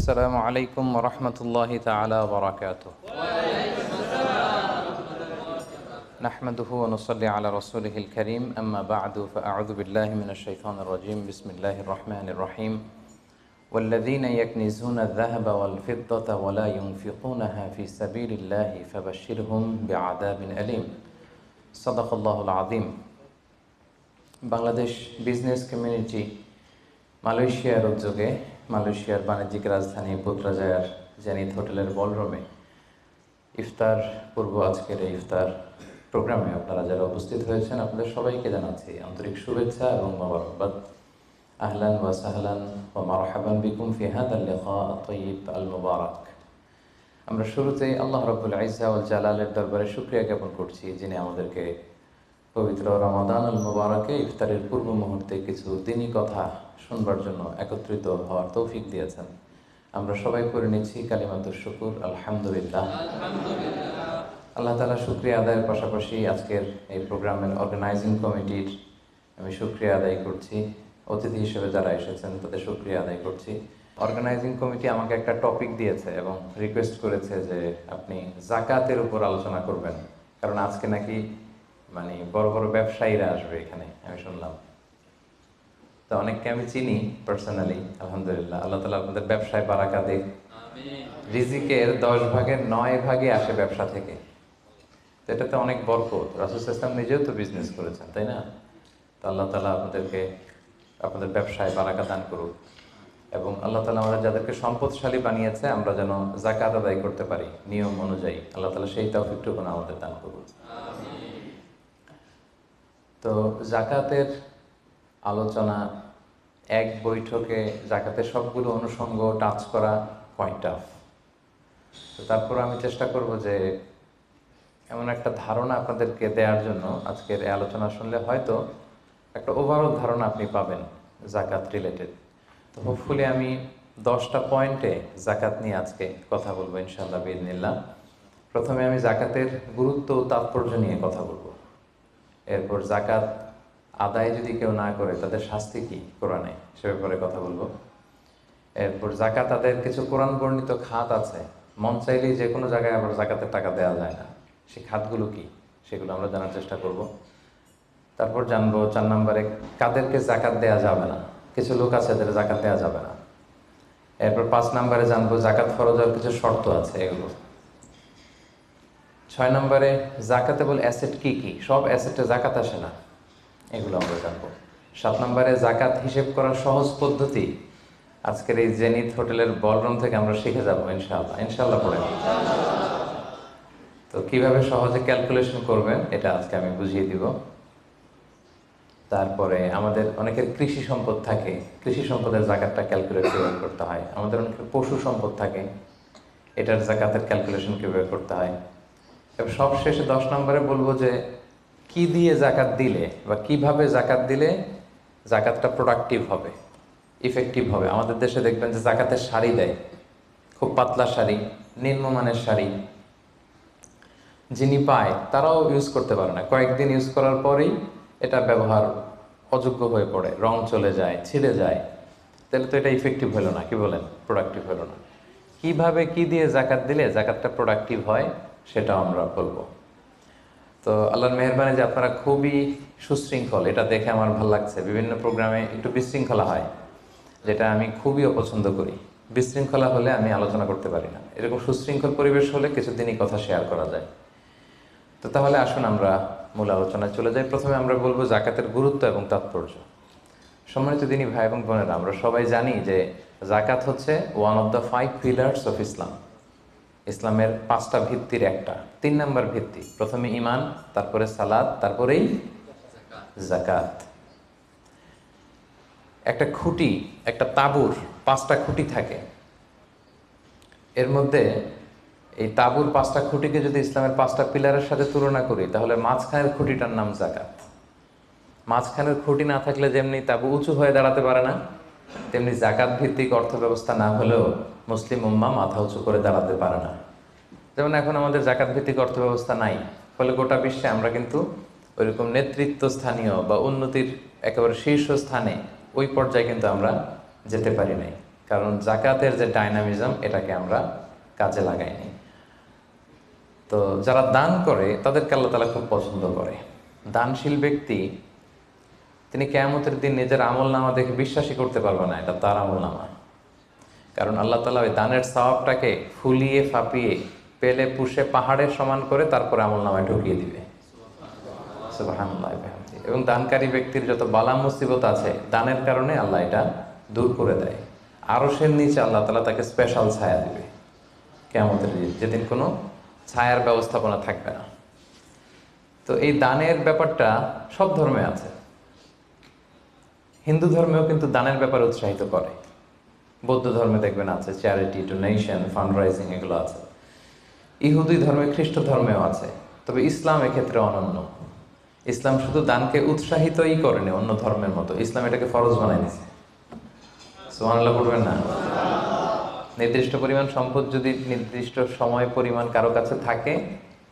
السلام عليكم ورحمة الله تعالى وبركاته. نحمده ونصلي على رسوله الكريم، أما بعد فأعوذ بالله من الشيطان الرجيم. بسم الله الرحمن الرحيم. والذين يكنزون الذهب والفضة ولا ينفقونها في سبيل الله فبشرهم بعذاب أليم. صدق الله العظيم. Bangladesh business community মালয়েশিয়ার উদ্যোগে মালয়েশিয়ার বাণিজ্যিক রাজধানী পুত্রাজায়ার জেনিথ হোটেলের বলরুমে ইফতার পূর্ব আজকের এই ইফতার প্রোগ্রামে আপনারা যারা উপস্থিত হয়েছেন আপনাদের সবাইকে জানাচ্ছি আন্তরিক শুভেচ্ছা এবং মোবারকবাদ। আহলান ওয়া সাহলান ওয়া মারহাবান বিকুম ফি হাদাল লিকা আত-তাইয়িব আল মুবারাক। আমরা শুরুতেই আল্লাহ রাব্বুল ইজ্জা ওয়াল জালালের দরবারে শুকরিয়া জ্ঞাপন করছি, যিনি আমাদেরকে পবিত্র রমাদান আল মুবারাকে ইফতারের পূর্ব মুহূর্তে কিছু দিনই কথা শুনবার জন্য একত্রিত হওয়ার তৌফিক দিয়েছেন। আমরা সবাই করে নিচ্ছি কালিমাতুশ শুকুর, আলহামদুলিল্লাহ। আল্লাহ তাআলা শুকরিয়া আদায়ের পাশাপাশি আজকের এই প্রোগ্রামের অর্গানাইজিং কমিটির আমি শুকরিয়া আদায় করছি। অতিথি হিসেবে যারা এসেছেন তাদের শুকরিয়া আদায় করছি। অর্গানাইজিং কমিটি আমাকে একটা টপিক দিয়েছে এবং রিকোয়েস্ট করেছে যে আপনি যাকাতের উপর আলোচনা করবেন, কারণ আজকে নাকি বড় বড় ব্যবসায়ীরা আসবে এখানে, আমি শুনলাম। তো অনেককে আমি চিনি পার্সোনালি, আলহামদুলিল্লাহ। আল্লাহ তাআলা আপনাদের ব্যবসায় বারাকা দেখ। রিজিকের 10 ভাগের 9 ভাগই আসে ব্যবসা থেকে। তো এটাতে অনেক বরকত। রাসূল সাল্লাল্লাহু আলাইহি ওয়াসাল্লাম নিজেও তো বিজনেস করেছেন, তাই না? তো আল্লাহ তাআলা আপনাদেরকে আপনাদের ব্যবসায় বারাকা দান করুক এবং আল্লাহ তাআলা আমরা যাদেরকে সম্পদশালী বানিয়েছে আমরা যেন যাকাত আদায় করতে পারি নিয়ম অনুযায়ী, আল্লাহ তাআলা সেই তৌফিকটুকু আমাদের দান করুন। তো যাকাতের আলোচনা এক বৈঠকে জাকাতের সবগুলো অনুষঙ্গ টাচ করা কোয়াইট টাফ। তো তারপর আমি চেষ্টা করব যে এমন একটা ধারণা আপনাদেরকে দেওয়ার জন্য আজকের এই আলোচনা শুনলে হয়তো একটা ওভারঅল ধারণা আপনি পাবেন জাকাত রিলেটেড। তো হোপফুলি আমি 10টা পয়েন্টে জাকাত নিয়ে আজকে কথা বলবো ইনশাআল্লাহ বিইذنিল্লাহ। প্রথমে আমি জাকাতের গুরুত্ব ও তাৎপর্য নিয়ে কথা বলবো। এরপর জাকাত আদায় যদি কেউ না করে তাদের শাস্তি কি কোরআনে, সে ব্যাপারে কথা বলবো। এরপর জাকাত আদায়ের কিছু কোরআন বর্ণিত খাত আছে, মন চাইলেই যে কোনো জায়গায় আবার জাকাতের টাকা দেওয়া যায় না, সেই খাতগুলো কি সেগুলো আমরা জানার চেষ্টা করব। তারপর জানবো 4 নম্বরে কাদেরকে জাকাত দেওয়া যাবে না, কিছু লোক আছে যাদের জাকাত দেওয়া যাবে না। এরপর 5 নম্বরে জানবো জাকাত ফরজ হওয়ার কিছু শর্ত আছে এগুলো। 6 নম্বরে জাকাতেবল অ্যাসেট কি কি, সব অ্যাসেটে জাকাত আসে না, এগুলো আমরা জানবো। 7 নম্বরে জাকাত হিসেব করার সহজ পদ্ধতি আজকের এই জেনিথ হোটেলের বলরুম থেকে আমরা শিখে যাবো ইনশাআল্লাহ পড়ে। তো কিভাবে সহজে ক্যালকুলেশন করবেন এটা আজকে আমি বুঝিয়ে দিব। তারপরে আমাদের অনেকের কৃষি সম্পদ থাকে, কৃষি সম্পদের জাকাতটা ক্যালকুলেট কিভাবে করতে হয়। আমাদের অনেকের পশু সম্পদ থাকে, এটার জাকাতের ক্যালকুলেশন কিভাবে করতে হয়। এবং সবশেষে 10 নম্বরে বলবো যে কি দিয়ে জাকাত দিলে বা কিভাবে জাকাত দিলে জাকাতটা প্রোডাক্টিভ হবে, ইফেক্টিভ হবে। আমাদের দেশে দেখবেন যে জাকাতের শাড়ি দেয়, খুব পাতলা শাড়ি, নিম্নমানের শাড়ি, যিনি পায় তারাও ইউজ করতে পারে না, কয়েকদিন ইউজ করার পরেই এটা ব্যবহার অযোগ্য হয়ে পড়ে, রং চলে যায়, ছিঁড়ে যায়। তাহলে তো এটা ইফেক্টিভ হলো না, কি বলেন, প্রোডাক্টিভ হলো না। কিভাবে কি দিয়ে জাকাত দিলে জাকাতটা প্রোডাক্টিভ হয় সেটাও আমরা বলবো। তো আল্লাহর মেহেরবানি যে আপনারা খুবই সুশৃঙ্খল, এটা দেখে আমার ভালো লাগছে। বিভিন্ন প্রোগ্রামে একটু বিশৃঙ্খলা হয়, যেটা আমি খুবই অপছন্দ করি। বিশৃঙ্খলা হলে আমি আলোচনা করতে পারি না, এরকম সুশৃঙ্খল পরিবেশ হলে কিছুদিনই কথা শেয়ার করা যায়। তো তাহলে আসুন আমরা মূল আলোচনায় চলে যাই। প্রথমে আমরা বলবো জাকাতের গুরুত্ব এবং তাৎপর্য। সম্মানিত দিনী ভাই এবং বোনেরা, আমরা সবাই জানি যে জাকাত হচ্ছে one of the 5 pillars of Islam. ইসলামের 5টা ভিত্তির একটা, 3 নম্বর ভিত্তি। প্রথমে ঈমান, তারপরে সালাত, তারপরেই জাকাত। একটা খুঁটি, একটা তাঁবুর 5টা খুঁটি থাকে। এর মধ্যে এই তাঁবুর 5টা খুঁটিকে যদি ইসলামের 5টা পিলারের সাথে তুলনা করি তাহলে মাঝখানের খুঁটিটার নাম জাকাত। মাঝখানের খুঁটি না থাকলে যেমনি তাঁবু উঁচু হয়ে দাঁড়াতে পারে না, তেমনি জাকাত ভিত্তিক অর্থ ব্যবস্থা না হলেও মুসলিম উম্মাহ মাথা উঁচু করে দাঁড়াতে পারে না। যেমন এখন আমাদের জাকাত ভিত্তিক অর্থ ব্যবস্থা নাই, ফলে গোটা বিশ্বে আমরা কিন্তু ওইরকম নেতৃত্ব স্থানীয় বা উন্নতির একেবারে শীর্ষ স্থানে ওই পর্যায়ে কিন্তু আমরা যেতে পারি নাই। কারণ জাকাতের যে ডাইনামিজম এটাকে আমরা কাজে লাগাইনি। তো যারা দান করে তাদেরকে আল্লাহ তাআলা খুব পছন্দ করে। দানশীল ব্যক্তি তিনি কিয়ামতের দিন নিজের আমলনামা দেখে বিশ্বাসই করতে পারবে না এটা তার আমলনামা। কারণ আল্লাহ তাআলা ওই দানের সওয়াবটাকে ফুলিয়ে ফাঁপিয়ে পেলে পুষে পাহাড়ের সমান করে তারপরে আমলনামায় ঢুকিয়ে দিবে। সুবহানাল্লাহ। এবং দানকারী ব্যক্তির যত বালা মুসিবত আছে দানের কারণে আল্লাহ এটা দূর করে দেয়। আরশের নিচে আল্লাহ তাআলা তাকে স্পেশাল ছায়া দিবে কিয়ামতের দিন, যেদিন কোনো ছায়ার ব্যবস্থাপনা থাকবে না। তো এই দানের ব্যাপারটা সব ধর্মে আছে। হিন্দু ধর্মেও কিন্তু দানের ব্যাপারে উৎসাহিত করে। বৌদ্ধ ধর্মে দেখবেন আছে চ্যারিটি, ডোনেশন, ফান্ড রাইজিং, এগুলো আছে। ইহুদি ধর্মে, খ্রিস্ট ধর্মেও আছে। তবে ইসলাম এক্ষেত্রে অনন্য। ইসলাম শুধু দানকে উৎসাহিতই করেনি অন্য ধর্মের মতো, ইসলাম এটাকে ফরজ বানাই দিয়েছে। সুবহানাল্লাহ পড়বেন না? নির্দিষ্ট পরিমাণ সম্পদ যদি নির্দিষ্ট সময় পরিমাণ কারো কাছে থাকে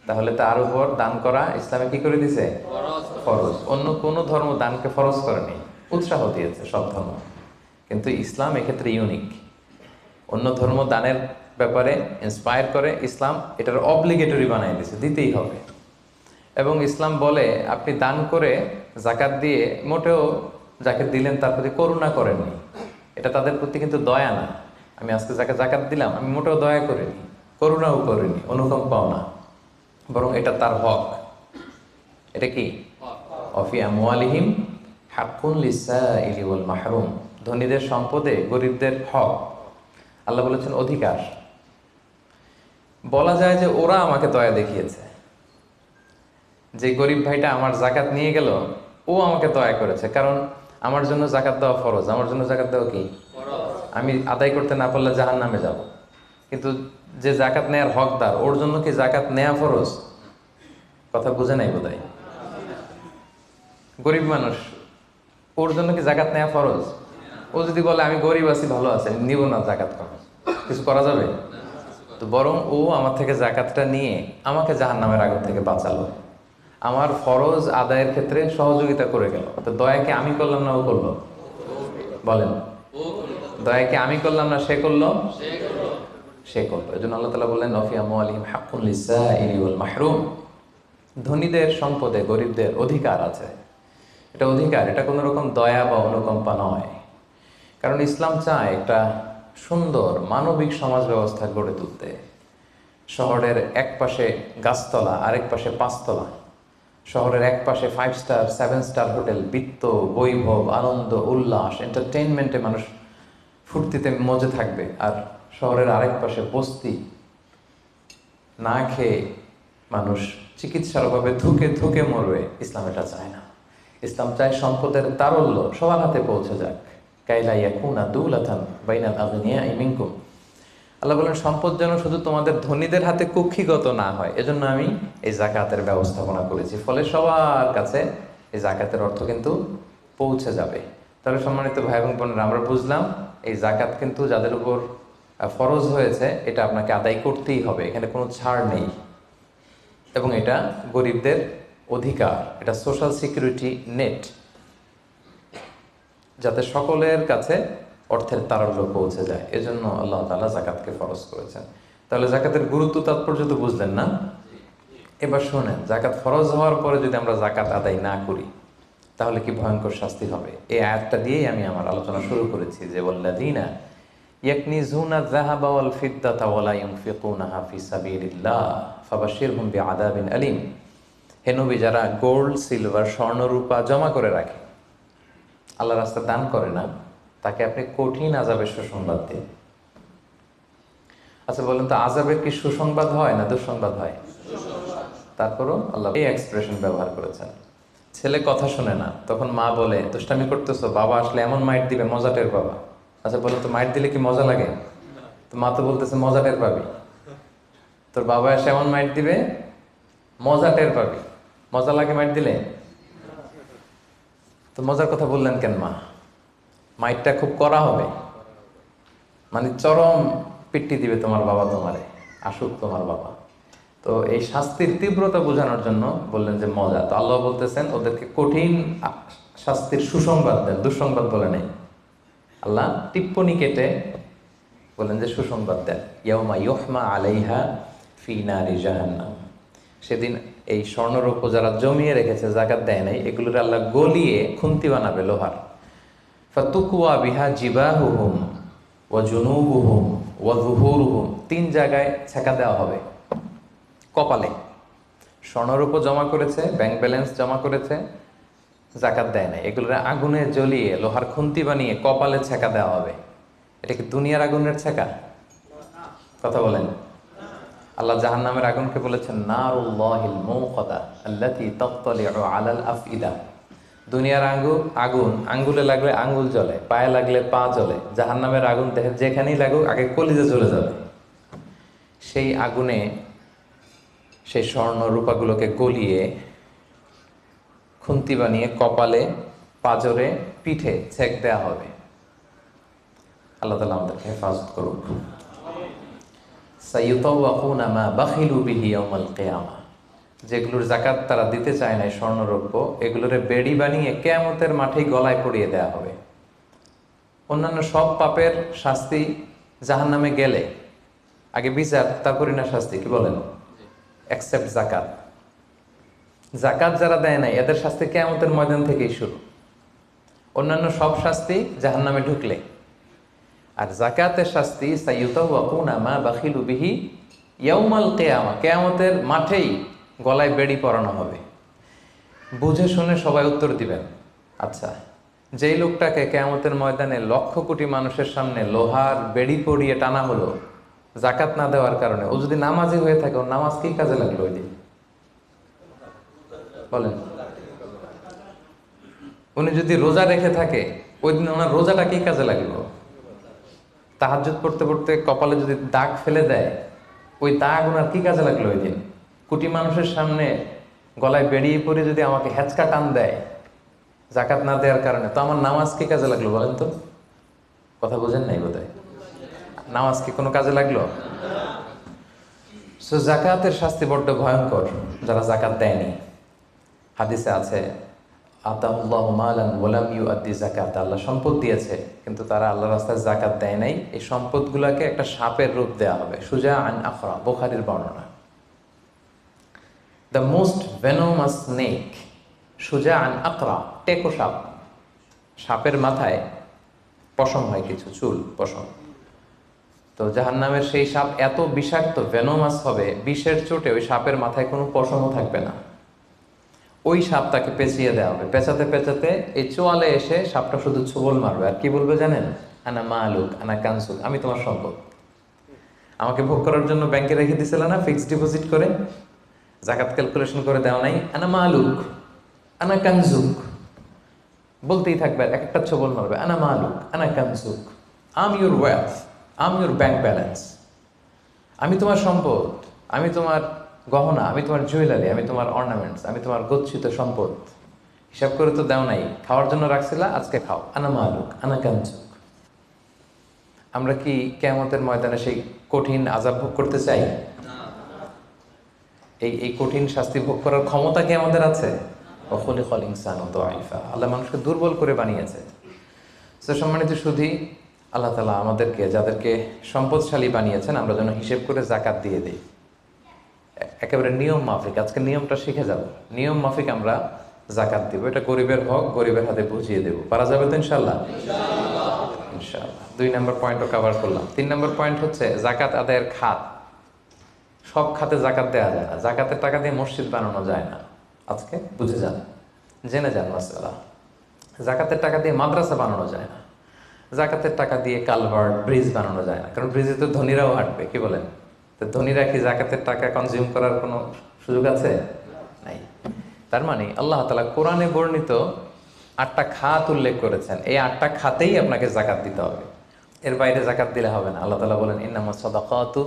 তাহলে তার উপর দান করা ইসলামে কি করে দিয়েছে? ফরজ। অন্য কোনো ধর্ম দানকে ফরজ করেনি, উৎসাহ দিয়েছে সব ধর্ম। কিন্তু ইসলাম এক্ষেত্রে ইউনিক। অন্য ধর্ম দানের ব্যাপারে ইন্সপায়ার করে, ইসলাম এটার অব্লিগেটরি বানিয়ে দিয়েছে, দিতেই হবে। এবং ইসলাম বলে আপনি দান করে জাকাত দিয়ে মোটেও যাকে দিলেন তার প্রতি করুণা করেননি। এটা তাদের প্রতি কিন্তু দয়া না। আমি আজকে যাকে জাকাত দিলাম আমি মোটেও দয়া করিনি, করুণাও করিনি, অনুকম্পাও না, বরং এটা তার হক। এটা কি? অফি আমওয়ালিহিম হাক্কুন লিসাইলি ওয়াল মাহরুম। ধনীদের সম্পদে গরিবদের হক। আল্লাহ বলেছেন অধিকার। বলা যায় যে ওরা আমাকে দয়া দেখিয়েছে। যে গরিব ভাইটা আমার জাকাত নিয়ে গেল ও আমাকে দয়া করেছে, কারণ আমার জন্য জাকাত দেওয়া ফরজ। আমার জন্য জাকাত দেওয়া কি? আমি আদায় করতে না পারলে জাহান্নামে যাব। কিন্তু যে জাকাত নেয়ার হকদার ওর জন্য কি জাকাত নেয়া ফরজ? কথা বুঝে নাই বোধহয়। গরিব মানুষ, ওর জন্য কি জাকাত নেয়া ফরজ? ও যদি বলে আমি গরিব আছি, ভালো আছে, নিব না জাকাত, কিছু করা যাবে? তো বরং ও আমার থেকে জাকাতটা নিয়ে আমাকে জাহান্নামের আগুন থেকে বাঁচালো, আমার ফরজ আদায়ের ক্ষেত্রে সহযোগিতা করে গেল। তো দয়াকে আমি করলাম না ও করলো? বলেন, দয়াকে আমি করলাম না সে করলো? সে করলো। এই জন্য আল্লাহ তাআলা বললেন অফি আমওয়ালিহিম হাক্কুন লিসাইলি ওয়াল মাহরুম। ধনীদের সম্পদে গরিবদের অধিকার আছে। এটা অধিকার, এটা কোনো রকম দয়া বা অনুকম্পা নয়। কারণ ইসলাম চায় একটা সুন্দর মানবিক সমাজ ব্যবস্থা গড়ে তুলতে। শহরের এক পাশে গাছতলা, আরেক পাশে পাঁচতলা। শহরের এক পাশে 5 স্টার 7 স্টার হোটেল, বৃত্ত, বৈভব, আনন্দ, উল্লাস, এন্টারটেইনমেন্টে মানুষ ফুর্তিতে মজে থাকবে। আর শহরের আরেক পাশে বস্তি, না খেয়ে মানুষ চিকিৎসার অভাবে ধুকে ধুকে মরবে। ইসলাম এটা চায় না। ইসলাম চায় সম্পদের তারল্য সবার হাতে পৌঁছে যাক। কাইলা ইয়াকুনা দুলাতান বাইনাল আগনিয়াই মিনকুম। আল্লাহ বলেন সম্পদ যেন শুধু তোমাদের ধনীদের হাতে কুক্ষিগত না হয়, এজন্য আমি এই জাকাতের ব্যবস্থাপনা করেছি। ফলে সবার কাছে এই জাকাতের অর্থ কিন্তু পৌঁছে যাবে। তাহলে সম্মানিত ভাই এবং বোনেরা, আমরা বুঝলাম এই জাকাত কিন্তু যাদের উপর ফরজ হয়েছে এটা আপনাকে আদায় করতেই হবে, এখানে কোনো ছাড় নেই। এবং এটা গরিবদের অধিকার, এটা সোশ্যাল সিকিউরিটি নেট, যাতে সকলের কাছে অর্থের তারল্য পৌঁছে যায়। এজন্য আল্লাহ তাআলা জাকাতকে ফরজ করেছেন। তাহলে জাকাতের গুরুত্ব তাৎপর্য তো বুঝলেন না? এবার শোনেন, জাকাত ফরজ হওয়ার পরে যদি আমরা জাকাত আদায় না করি তাহলে কি ভয়ঙ্কর শাস্তি হবে। এই আয়াতটা দিয়েই আমি আমার আলোচনা শুরু করেছি যে ওয়াল্লাযীনা ইয়াকনিজুনা যাহাবা ওয়াল ফিদ্দাতা ওয়া লা ইউনফিকুনাহা ফি সাবিলিল্লাহ ফাবাশশিরহুম বিআযাবিন আলীম। হে নবী, যারা গোল্ড, সিলভার, স্বর্ণ, রূপা জমা করে রাখে, আল্লাহর রাস্তায় দান করে না, তাকে আপনি কঠিন আযাবের সুসংবাদ দিন। আচ্ছা বলেন তো, আযাবের কি সুসংবাদ হয় না দুঃসংবাদ হয়? তারপরও আল্লাহ এই এক্সপ্রেশন ব্যবহার করেছেন। ছেলে কথা শোনে না, তখন মা বলে দুষ্টামি করতেছো, বাবা আসলে এমন মাইট দিবে মজা টের পাবা। আচ্ছা বলেন তো, মাইট দিলে কি মজা লাগে? তো মা তো বলতেছে মজা টের পাবি। তোর বাবা এসে এমন মাইট দিবে মজা টের পাবি। মজা লাগে মাইট দিলে? তো মজার কথা বললেন কেন মা? মাইটটা খুব কড়া হবে, মানে চরম পিট্টি দিবে তোমার বাবা, তোমারে আসুক তোমার বাবা। তো এই শাস্তির তীব্রতা বোঝানোর জন্য বললেন যে মজা। তো আল্লাহ বলতেছেন ওদেরকে কঠিন শাস্তির সুসংবাদ দেন, দুঃসংবাদ বলে নেই। আল্লাহ টিপ্পনি কেটে বলেন যে সুসংবাদ দেন, ইয়াউমা ইউহমা আলাইহা ফি নারি জাহান্নাম। সেদিন এই স্বর্ণরৌপ্য যারা জমিয়ে রেখেছে, জাকাত দেয় নাই, এগুলোর আল্লাহ গলিয়ে খুন্তি বানাবে লোহার। ফাতুকুয়া বিহা জিবাহুহুম ওয়া জুনুবুহুম ওয়া যুহুরুহুম, 3 জায়গায় ছেঁকা দেওয়া হবে। কপালে স্বর্ণরৌপ্য জমা করেছে, ব্যাংক ব্যালেন্স জমা করেছে, জাকাত দেয় নাই, এগুলোর আগুনে জ্বলিয়ে লোহার খুন্তি বানিয়ে কপালে ছেঁকা দেওয়া হবে। এটা কি দুনিয়ার আগুনের ছেঁকা? কথা বলেন। আল্লাহ জাহান্নামের আগুনকে বলেছেন নারুল্লাহিল মুকাদা আল্লাতী তাত্তালিউ আলাল আফইদা। দুনিয়ার আগুন আঙ্গুলে লাগলে আঙ্গুল জ্বলে, পায়ে লাগলে পা জ্বলে। জাহান্নামের আগুন দেহের যেখানেই লাগুক আগে কলিজে চলে যাবে। সেই আগুনে সেই স্বর্ণ রূপাগুলোকে গলিয়ে খুন্তি বানিয়ে কপালে, পাজরে, পিঠে ছেক দেয়া হবে। আল্লাহ তাআলা আমাদেরকে হেফাজত করুক। সাইয়ুতাওয়াকুনা মা বাখিলু বিহি ইয়াউমাল কিয়ামা, যেগুলোর জাকাত তারা দিতে চায় না স্বর্ণরৌপ্য, এগুলোরে বেড়ি বানিয়ে কিয়ামতের মাঠেই গলায় পরিয়ে দেয়া হবে। অন্যান্য সব পাপের শাস্তি জাহান্নামে গেলে আগে বিচার, তারপরই না শাস্তি, কি বলেন? এক্সেপ্ট জাকাত। জাকাত যারা দেয় নাই এদের শাস্তি কিয়ামতের ময়দান থেকেই শুরু। অন্যান্য সব শাস্তি জাহান্নামে ঢুকলে, আর জাকাতের শাস্তি সাইয়ুতাওয়াকুনা মা বাখিলু বিহি ইয়াউমাল কিয়ামা, কিয়ামতের মাঠেই গলায় বেড়ি পরানো হবে। বুঝে শুনে সবাই উত্তর দিবেন। আচ্ছা, যেই লোকটাকে কিয়ামতের ময়দানে লক্ষ কোটি মানুষের সামনে লোহার বেড়ি পরিয়ে টানা হলো জাকাত না দেওয়ার কারণে, ও যদি নামাজি হয়ে থাকে, ওর নামাজ কি কাজে লাগলো ওই দিন? বলেন। উনি যদি রোজা রেখে থাকে, ওই দিন ওনার রোজাটা কি কাজে লাগলো? তাহাজ্জুদ পড়তে পড়তে কপালে যদি দাগ ফেলে দেয়, ওই দাগ ওনার কি কাজে লাগলো ওই দিন? কোটি মানুষের সামনে গলায় বেরিয়ে পড়ে যদি আমাকে হেঁচকা টান দেয় জাকাত না দেওয়ার কারণে, তো আমার নামাজ কি কাজে লাগলো বলেন তো? কথা বোঝেন নাই বোধহয়। নামাজ কি কোনো কাজে লাগলো? সো জাকাতের শাস্তি বড্ড ভয়ঙ্কর যারা জাকাত দেয়নি। হাদিসে আছে আতাহুল্লাহু মালান ওয়া লাম ইউআদ্দি যাকাত, আল্লাহ সম্পদ দিয়েছে কিন্তু তারা আল্লাহর রাস্তায় জাকাত দেয় নাই। এই সম্পদগুলোকে একটা সাপের রূপ দেওয়া হবে। সুজা আন আখরা, বুখারীর বর্ণনা। দ্য মোস্ট ভেনোমাস স্নেক, সুজা আন আকরা, টেকো সাপ। সাপের মাথায় পশম হয়, কিছু চুল, পশম। তো জাহান্নামের সেই সাপ এত বিষাক্ত, ভেনোমাস হবে, বিষের চোটে ওই সাপের মাথায় কোনো পশমও থাকবে না। ওই সাপ তাকে পেঁচিয়ে দেওয়া হবে। পেঁচাতে পেঁচাতে এই চোয়ালে এসে সাপটা শুধু ছোবল মারবে, আর কি বলবে জানেন? আনা মালুক আনা কানসুক, আমি তোমার সম্পদ। আমাকে ভোগ করার জন্য ব্যাংকে রেখে দিছিল না ফিক্সড ডিপোজিট করে, জাকাত ক্যালকুলেশন করে দেওয়া নাই? আনা মালুক আনা কানসুক বলতেই থাকবে, এক একটা ছোবল মারবে। আনা মালুক আনা কানসুক, am your wealth, am your bank balance. আমি তোমার সম্পদ, আমি তোমার গহনা, আমি তোমার জুয়েলারি, আমি তোমার অর্নামেন্টস, আমি তোমার গচ্ছিত সম্পদ। হিসাব করে তো দেও নাই, খাওয়ার জন্য রাখছিলা, আজকে খাও। আনা মালুক আনা কানসুক। আমরা কি কিয়ামতের ময়দানে সেই কঠিন আযাব ভোগ করতে চাই? এই কঠিন শাস্তি ভোগ করার ক্ষমতা কি আমাদের আছে? ওয়া খুলিকাল ইনসানু দাঈফা, আল্লাহ মানুষকে দুর্বল করে বানিয়েছে। তো সম্মানিত সুধী, আল্লাহ তাআলা আমাদেরকে, যাদেরকে সম্পদশালী বানিয়েছেন, আমরা যেন হিসেব করে জাকাত দিয়ে দিই। একেবারে নিয়ম মাফিক, আজকে নিয়মটা শিখে যাব। নিয়ম মাফিক আমরা জাকাত দিব। এটা গরিবের হক, গরিবের হাতে বুঝিয়ে দেব। পারা যাবে তো ইনশাআল্লাহ? ইনশাআল্লাহ। 2 নম্বর পয়েন্টও কভার করলাম। 3 নম্বর পয়েন্ট হচ্ছে জাকাত আদায়ের খাত। সব খাতে জাকাত দেওয়া যায় না। জাকাতের টাকা দিয়ে মসজিদ বানানো যায় না। আজকে বুঝে যান, জেনে যান মাসআলা। জাকাতের টাকা দিয়ে মাদ্রাসা বানানো যায় না। জাকাতের টাকা দিয়ে কালভার্ট, ব্রিজ বানানো যায় না, কারণ ব্রিজে তো ধনীরাও হাঁটবে, কি বলেন? তো ধনীরা কি জাকাতের টাকা কনজিউম করার কোনো সুযোগ আছে? নাই। তার মানে আল্লাহ তাআলা কোরআনে বর্ণিত 8টা খাত উল্লেখ করেছেন। এই 8টা খাতেই আপনাকে জাকাত দিতে হবে, এর বাইরে জাকাত দিলে হবে না। আল্লাহ তাআলা বলেন ইন্নামাস সাদাকাতু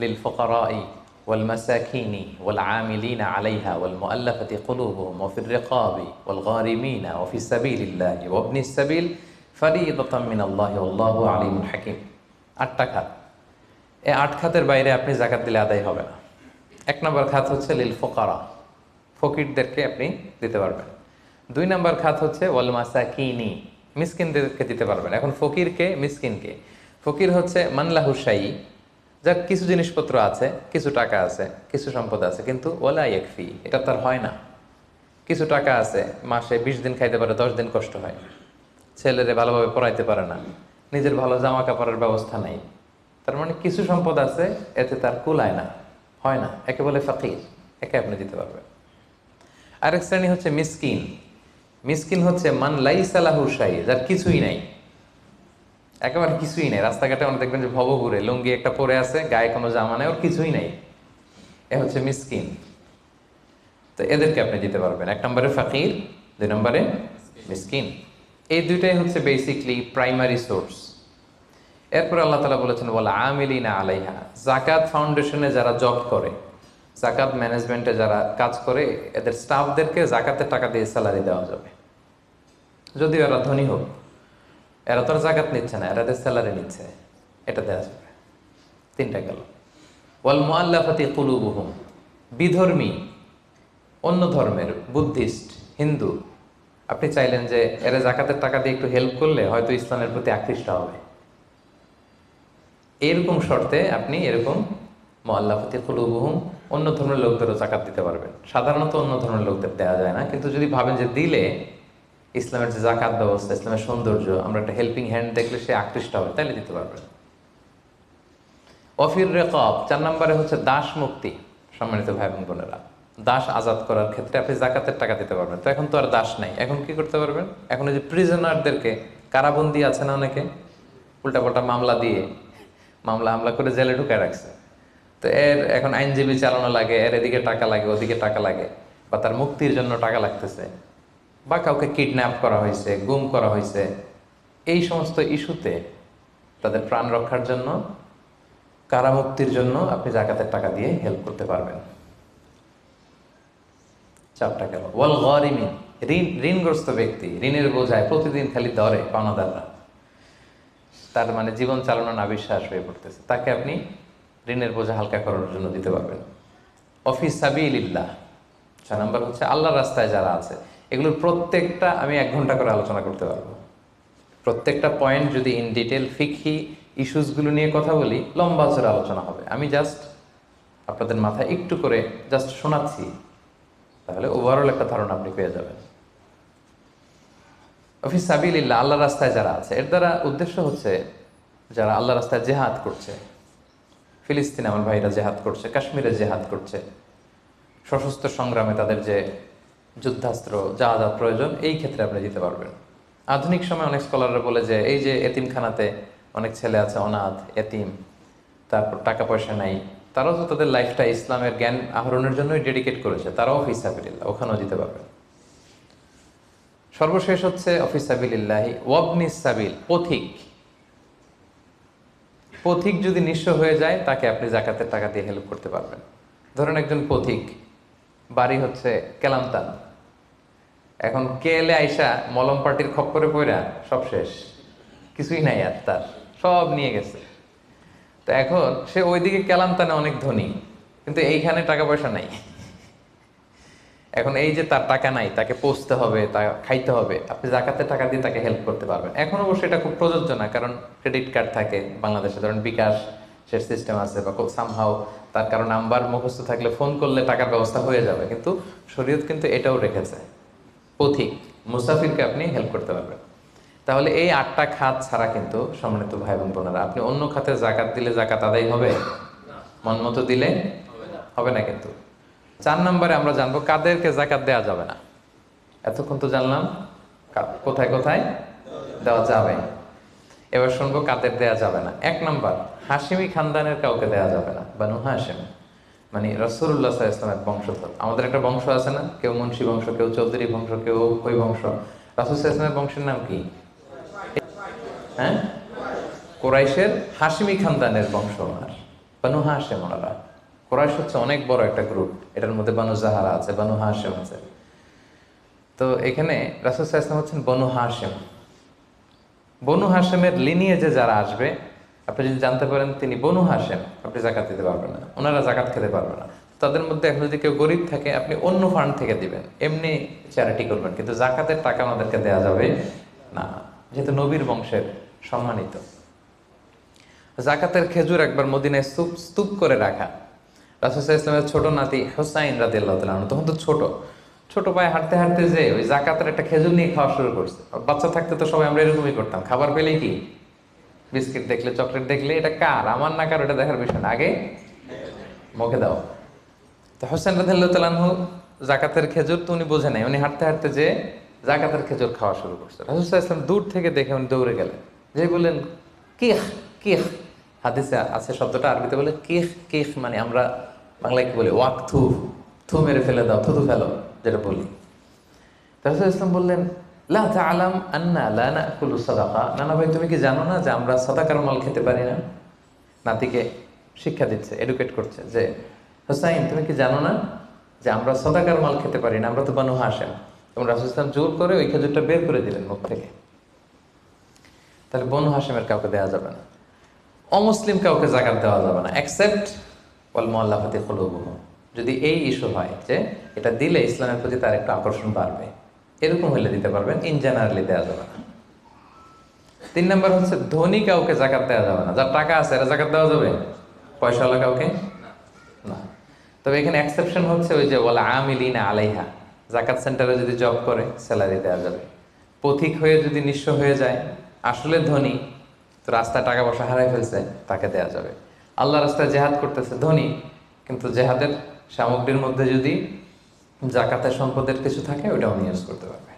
লিল ফুকারাই ওয়াল মাসাকিনি ওয়াল আমিলিনা আলাইহা ওয়াল মুআল্লাফাতি কুলুবুহুম ওয়া ফির রিকাবি ওয়াল গারিমিনা ওয়া ফিস সাবিলিল্লাহি ওয়া ইবনিস সাবিল ফারিদাতাম মিনাল্লাহি ওয়াল্লাহু আলিমুল হাকিম। 8টা খাত। এই 8 খাতের বাইরে আপনি জাকাত দিলে আদায় হবে না। 1 নম্বর খাত হচ্ছে লিল ফুকারা, ফকিরদেরকে আপনি দিতে পারবেন। 2 নম্বর খাত হচ্ছে ওয়াল মাসাকিনি, মিসকিনদেরকে দিতে পারবেন। এখন ফকিরকে, মিসকিনকে, ফকির হচ্ছে মানলাহু শাই, যার কিছু জিনিসপত্র আছে, কিছু টাকা আছে, কিছু সম্পদ আছে, কিন্তু ওয়ালা ইয়াকফি, এটা তার হয় না। কিছু টাকা আছে, মাসে 20 দিন খাইতে পারে, 10 দিন কষ্ট হয়, ছেলেরে ভালোভাবে পড়াইতে পারে না, নিজের ভালো জামা কাপড়ের ব্যবস্থা নাই। তার মানে কিছু সম্পদ আছে, এতে তার কুলায় না, হয় না, একে বলে ফাকির, একে আপনি দিতে পারবেন। আরেক শ্রেণী হচ্ছে মিসকিন। মিসকিন হচ্ছে মান লাইসা লাহু শাই, যার কিছুই নাই, একেবারে কিছুই নেই। রাস্তাঘাটে অনেক দেখবেন যে ভবঘুরে লুঙ্গি একটা পরে আছে, গায়ে কোনো জামা নেই, ওর কিছুই নেই, এ হচ্ছে মিসকিন। তো এদেরকে আপনি দিতে পারবেন। 1 নম্বরে ফাকির, 2 নম্বরে মিসকিন। এই দুইটাই হচ্ছে বেসিকলি প্রাইমারি সোর্স। এরপর আল্লাহ তাআলা বলেছেন ওয়াল আমিলিনা আলাইহা, যাকাত ফাউন্ডেশনে যারা জব করে, যাকাত ম্যানেজমেন্টে যারা কাজ করে, এদের স্টাফদেরকে যাকাতের টাকা দিয়ে স্যালারি দেওয়া যাবে। যদিও এরা ধনী হোক, এরা তো আর জাকাত নিচ্ছে না, এরা স্যালারি নিচ্ছে, এটা দেওয়া যাবে। 3টা গেল। ওয়াল মুআল্লাফাতি কুলুবুহুম, বিধর্মী, অন্য ধর্মের, বুদ্ধিস্ট, হিন্দু, আপনি চাইলেন যে এরা জাকাতের টাকা দিয়ে একটু হেল্প করলে হয়তো ইসলামের প্রতি আকৃষ্ট হবে, এরকম শর্তে আপনি এরকম মুআল্লাফাতি কুলুবুহুম, অন্য ধর্মের লোকদেরও জাকাত দিতে পারবেন। সাধারণত অন্য ধর্মের লোকদের দেওয়া যায় না, কিন্তু যদি ভাবেন যে দিলে ইসলামের যে জাকাত ব্যবস্থা, ইসলামের সৌন্দর্য, আমরা একটা হেল্পিং হ্যান্ড দেখলে সে আকৃষ্ট হবে, তাহলে দিতে পারবেন। অফির রেকাব, 4 নম্বরে হচ্ছে দাস মুক্তি। সম্মানিত ভাই বোন বোনেরা, দাস আজাদ করার ক্ষেত্রে আপনি জাকাতের টাকা দিতে পারবেন। তো এখন তো আর দাস নাই, এখন কি করতে পারবেন? এখন এই যে প্রিজনারদেরকে, কারাবন্দি আছে না অনেকে, উল্টাপাল্টা মামলা দিয়ে হামলা করে জেলে ঢুকায় রাখছে, তো এর এখন আইনজীবী চালানো লাগে, এর এদিকে টাকা লাগে, ওদিকে টাকা লাগে, বা তার মুক্তির জন্য টাকা লাগতেছে, বা কাউকে কিডন্যাপ করা হয়েছে, গুম করা হয়েছে, এই সমস্ত ইস্যুতে তাদের প্রাণ রক্ষার জন্য, কারামুক্তির জন্য আপনি জাকাতের টাকা দিয়ে হেল্প করতে পারবেন। 4টা গেল। ওয়াল গারিমিন, ঋণগ্রস্ত ব্যক্তি, ঋণের বোঝায় প্রতিদিন খালি ধরে পাওনাদাররা, তার মানে জীবন চালানো না বিশ্বাস হয়ে পড়তেছে, তাকে আপনি ঋণের বোঝা হালকা করার জন্য দিতে পারবেন। অফিস সাবিলিল্লাহ, 6 নম্বর হচ্ছে আল্লাহর রাস্তায় যারা আছে। এগুলোর প্রত্যেকটা আমি 1 ঘন্টা করে আলোচনা করতে পারবো। প্রত্যেকটা পয়েন্ট যদি ইন ডিটেল ফিকহি ইস্যুসগুলো নিয়ে কথা বলি, লম্বা চড়ে আলোচনা হবে। আমি জাস্ট আপনাদের মাথায় একটু করে জাস্ট শোনাচ্ছি, তাহলে ওভারঅল একটা ধারণা আপনি পেয়ে যাবেন। অফিস সাবিলিল্লাহ, আল্লাহর রাস্তায় যারা আছে, এর দ্বারা উদ্দেশ্য হচ্ছে যারা আল্লাহর রাস্তায় জেহাদ করছে, ফিলিস্তিনে আমার ভাইরা জেহাদ করছে, কাশ্মীরে জেহাদ করছে, সশস্ত্র সংগ্রামে তাদের যে যুদ্ধাস্ত্র যা যা প্রয়োজন, এই ক্ষেত্রে আপনি দিতে পারবেন। আধুনিক সময় অনেক স্কলাররা বলে যে এই যে এতিমখানাতে অনেক ছেলে আছে, অনাথ, এতিম, তারপর টাকা পয়সা নাই, তারাও তো তাদের লাইফটা ইসলামের জ্ঞান আহরণের জন্যই ডেডিকেট করেছে, তারাও ফি সাবিলিল্লাহ, ওখানেও দিতে পারবেন। সর্বশেষ হচ্ছে অফিস সাবিলিল্লাহি ওয়াবনিস সাবিল, পথিক। পথিক যদি নিঃস্ব হয়ে যায়, তাকে আপনি জাকাতের টাকা দিয়ে হেল্প করতে পারবেন। ধরেন একজন পথিক, বাড়ি হচ্ছে কেলান্তান, এখন কেলে আইসা মলম পার্টির খপ্পরে পড়া সব শেষ, কিছুই নাই আর, তার সব নিয়ে গেছে। তো এখন সে ওইদিকে কেলান্তানে অনেক ধনী, কিন্তু এইখানে টাকা পয়সা নাই। এখন এই যে তার টাকা নাই, তাকে পোষতে হবে, তা খাইতে হবে, আপনি জাকাতের টাকা দিয়ে তাকে হেল্প করতে পারবেন। এখন অবশ্যই এটা খুব প্রযোজ্য না, কারণ ক্রেডিট কার্ড থাকে বাংলাদেশে, ধরেন বিকাশ সে সিস্টেম আছে, বা খুব সামহাও তার কারো নাম্বার মুখস্থ থাকলে ফোন করলে টাকার ব্যবস্থা হয়ে যাবে। কিন্তু শরীয়ত কিন্তু এটাও রেখেছে, পথিক মুসাফিরকে আপনি হেল্প করতে পারবেন। তাহলে এই 8টা খাত ছাড়া কিন্তু সম্মানিত ভাই বোন বোনেরা, আপনি অন্য খাতে জাকাত দিলে জাকাত আদায় হবে? মন মতো দিলে হবে না। কিন্তু 4 নম্বরে আমরা জানবো কাদেরকে জাকাত দেওয়া যাবে না। এতক্ষণ তো জানলাম কোথায় কোথায় দেওয়া যাবে, এবার শুনবো কাদের দেওয়া যাবে না। 1 নম্বর, হাশিমি খানদানের কাউকে দেওয়া যাবে না। বানু হাশিম মানে রাসূলুল্লাহ সাল্লাল্লাহু আলাইহি ওয়াসাল্লামের বংশধর। আমাদের একটা বংশ আছে না, কেউ মুন্সি বংশ, কেউ চৌধুরী বংশ, কেউ ওই বংশ। রাসূল সাল্লাল্লাহু আলাইহি ওয়াসাল্লামের বংশের নাম কি? হ্যাঁ, কুরাইশের হাশিমি খানদানের বংশ ওনার, বানু হাশিম ওনারা। কুরাইশ হচ্ছে অনেক বড় একটা গ্রুপ, এটার মধ্যে বানু জাহারা আছে, বানু হাশিম আছে। তো এখানে রাসূল সাল্লাল্লাহু আলাইহি ওয়াসাল্লাম হচ্ছেন বনু হাশিম। বনু হাশিমের লিনিয়েজে যারা আসবে, আপনি যদি জানতে পারেন তিনি বনু হাশিম, আপনি জাকাত দিতে পারবেন না, ওনারা জাকাত খেতে পারবে না। তাদের মধ্যে এখন যদি কেউ গরিব থাকে, আপনি অন্য ফান্ড থেকে দিবেন, এমনি চ্যারিটি করবেন, কিন্তু জাকাতের টাকা ওনাদেরকে দেওয়া যাবে না, যেহেতু নবীর বংশের সম্মানিত। জাকাতের খেজুর একবার মদিনায় স্তূপ স্তূপ করে রাখা। রাসূল সাল্লাল্লাহু আলাইহি ওয়াসাল্লামের ছোট নাতি হুসাইন রাদিয়াল্লাহু তাআলা আনহু তখন তো ছোট পায়ে হাঁটতে হাঁটতে যে ওই জাকাতের একটা খেজুর নিয়ে খাওয়া শুরু করছে। আর বাচ্চা থাকতে তো সবাই আমরা এরকমই করতাম, খাবার পেলেই কি বিস্কিট দেখলে চকলেট দেখলে এটা কার আমার না কার ওটা দেখার বিষয় না, আগে মুখে দাও। তো হোসেন রাদিয়াল্লাহু তাআলা আনহু জাকাতের খেজুর তো উনি বোঝে নাই, উনি হাঁটতে হাঁটতে যে জাকাতের খেজুর খাওয়া শুরু করছে। রাসূল সাল্লাল্লাহু আলাইহি ওয়াসাল্লাম দূর থেকে দেখে উনি দৌড়ে গেলেন, যে বললেন কিহ কিহ। হাদিসে আছে শব্দটা, আরবিতে বলে কিহ কিহ, মানে আমরা বাংলায় কি বলি ওয়াক থু, থু মেরে ফেলে দাও, থুতু ফেলো যেটা বলি। রাসূল সাল্লাল্লাহু আলাইহি ওয়াসাল্লাম বললেন লা তা'লাম আন্না লা নাকুলু সাদাকা, নানা ভাই তুমি কি জানো না যে আমরা সাদাকার মাল খেতে পারি না? নাতিকে শিক্ষা দিচ্ছে, এডুকেট করছে যে হুসাইন তুমি কি জানো না যে আমরা সাদাকার মাল খেতে পারি না, আমরা তো বানু হাশেম। এবং রাসূল সাল্লাল্লাহু আলাইহি ওয়াসাল্লাম জোর করে ওই খেজুরটা বের করে দিলেন মুখ থেকে। তাহলে বনু হাশেমের কাউকে দেওয়া যাবে না, অমুসলিম কাউকে যাকাত দেওয়া যাবে না, এক্সেপ্ট ওয়াল মুআল্লাফাতি কুলুবুহুম, যদি এই ইস্যু হয় যে এটা দিলে ইসলামের প্রতি তার একটা আকর্ষণ বাড়বে, এরকম হলে দিতে পারবেন, ইন জেনারেলি দেওয়া যাবে না। 3 নম্বর হচ্ছে ধনী কাউকে যাকাত দেওয়া যাবে না, যার টাকা আছে এরা যাকাত দেওয়া যাবে, পয়সাওয়ালা কাউকে না। তবে এখানে এক্সেপশন হচ্ছে ওই যে ওয়ালা আমিলিনা আলাইহা, যাকাত সেন্টারে যদি জব করে স্যালারি দেওয়া যাবে। পথিক হয়ে যদি নিঃস্ব হয়ে যায়, আসলে ধনী তো রাস্তায় টাকা পয়সা হারাই ফেলছে, তাকে দেওয়া যাবে। আল্লাহ রাস্তায় জেহাদ করতেছে ধনী, কিন্তু জেহাদের সামগ্রীর মধ্যে যদি জাকাতের সম্পদের কিছু থাকে ওটা উনি ইউজ করতে পারবে।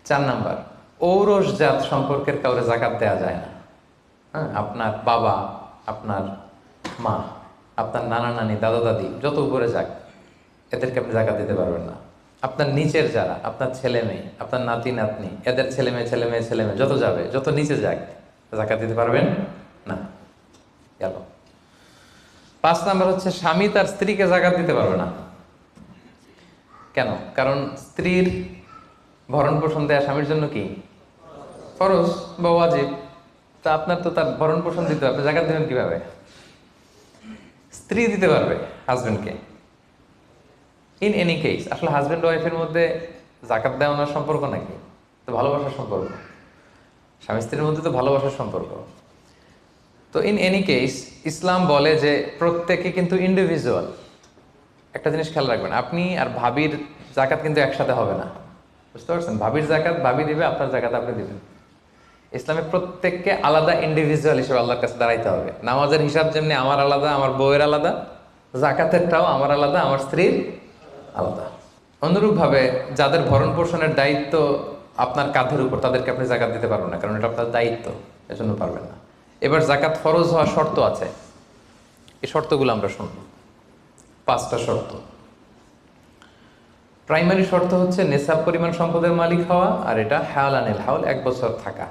4 নাম্বার, ঔরসজাত সম্পর্কের কাউরে জাকাত দেওয়া যায় না। হ্যাঁ, আপনার বাবা, আপনার মা, আপনার নানা নানি, দাদা দাদি, যত উপরে যাক এদেরকে আপনি জাকাত দিতে পারবেন না। আপনার নিচের যারা, আপনার ছেলে মেয়ে, আপনার নাতি নাতনি, এদের ছেলে মেয়ে ছেলে মেয়ে ছেলে মেয়ে যত যাবে, যত নিচে যাক জাকাত দিতে পারবেন না। গেল। 5 নাম্বার হচ্ছে স্বামী তার স্ত্রীকে জাকাত দিতে পারবে না। কেন? কারণ স্ত্রীর ভরণ পোষণ দেয়া স্বামীর জন্য কি ফরজ বা ওয়াজিব। তা আপনার তো তার ভরণ পোষণ দিতে হবে, আপনি জাকাত দেবেন কিভাবে? স্ত্রী দিতে পারবে হাজবেন্ডকে, ইন এনি কেস। আসলে হাজবেন্ড ওয়াইফের মধ্যে জাকাত দেওয়ানোর সম্পর্ক নাকি? তো ভালোবাসার সম্পর্ক, স্বামী স্ত্রীর মধ্যে তো ভালোবাসার সম্পর্ক। তো ইন এনি কেস ইসলাম বলে যে প্রত্যেকে কিন্তু ইন্ডিভিজুয়াল। একটা জিনিস খেয়াল রাখবেন, আপনি আর ভাবির জাকাত কিন্তু একসাথে হবে না, বুঝতে পারছেন? ভাবির জাকাত ভাবি দিবে, আপনার জাকাত আপনি দিবেন। ইসলামে প্রত্যেককে আলাদা ইন্ডিভিজুয়াল হিসেবে আল্লাহর কাছে দাঁড়াইতে হবে। নামাজের হিসাব যেমনি আমার আলাদা, আমার বউয়ের আলাদা, জাকাতেরটাও আমার আলাদা, আমার স্ত্রীর আলাদা। অনুরূপভাবে যাদের ভরণ পোষণের দায়িত্ব আপনার কাঁধের উপর, তাদেরকে আপনি জাকাত দিতে পারবেন না, কারণ এটা আপনার দায়িত্ব, এজন্য পারবেন না। এবার জাকাত ফরজ হওয়ার শর্ত আছে, এই শর্তগুলো আমরা শুনব। 5টা শর্ত। প্রাইমারি শর্ত হচ্ছে নেসাব পরিমাণ সম্পদের মালিক হওয়া, আর এটা হাওলানিল হাওল, 1 বছর থাকা।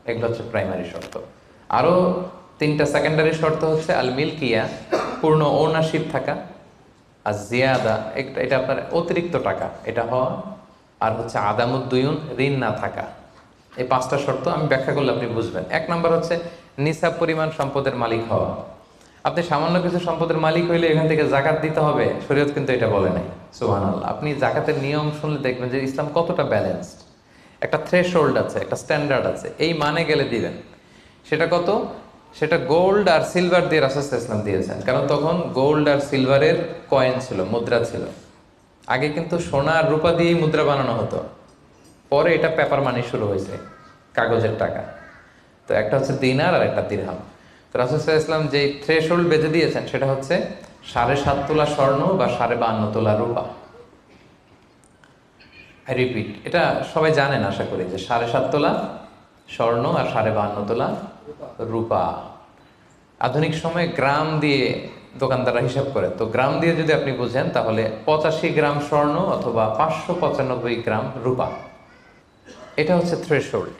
এগুলো হচ্ছে প্রাইমারি শর্ত। আরও 3টা সেকেন্ডারি শর্ত হচ্ছে আল মিলকিয়া, পূর্ণ ওনারশিপ থাকা, আর জিয়াদা, এটা আপনার অতিরিক্ত টাকা এটা হওয়া, আর হচ্ছে আদামুদ্দুয়ুন, ঋণ না থাকা। এই 5টা শর্ত আমি ব্যাখ্যা করলে আপনি বুঝবেন। 1 নম্বর হচ্ছে নিসাব পরিমাণ সম্পদের মালিক হওয়া। আপনি সামান্য কিছু সম্পদের মালিক হইলে এখান থেকে জাকাত দিতে হবে, শরীয়ত কিন্তু এটা বলে নাই। সুবহানাল্লাহ। আপনি জাকাতের নিয়ম শুনলে দেখবেন যে ইসলাম কতটা ব্যালেন্সড। একটা থ্রেশহোল্ড আছে, একটা স্ট্যান্ডার্ড আছে, এই মানে গেলে দিবেন। সেটা কত? সেটা গোল্ড আর সিলভার দিয়ে রাসূল সাল্লাল্লাহু আলাইহি ওয়াসাল্লাম দিয়েছেন, কারণ তখন গোল্ড আর সিলভারের কয়েন ছিল, মুদ্রা ছিল। আগে কিন্তু সোনা আর রূপা দিয়েই মুদ্রা বানানো হতো, পরে এটা পেপার মানি শুরু হয়েছে, কাগজের টাকা। তো একটা হচ্ছে দিনার আর একটা দিরহাম। তো রাসূল সাল্লাল্লাহু আলাইহি ওয়াসাল্লাম যে থ্রেশহোল্ড বেঁধে দিয়েছেন সেটা হচ্ছে 7.5 তোলা স্বর্ণ বা 52.5 তোলা রূপা। আই রিপিট, এটা সবাই জানেন আশা করি, যে 7.5 তোলা স্বর্ণ আর 52.5 তোলা রূপা। আধুনিক সময়ে গ্রাম দিয়ে দোকানদাররা হিসাব করে, তো গ্রাম দিয়ে যদি আপনি বুঝেন তাহলে 85 গ্রাম স্বর্ণ অথবা 595 গ্রাম রূপা, এটা হচ্ছে থ্রেশহোল্ড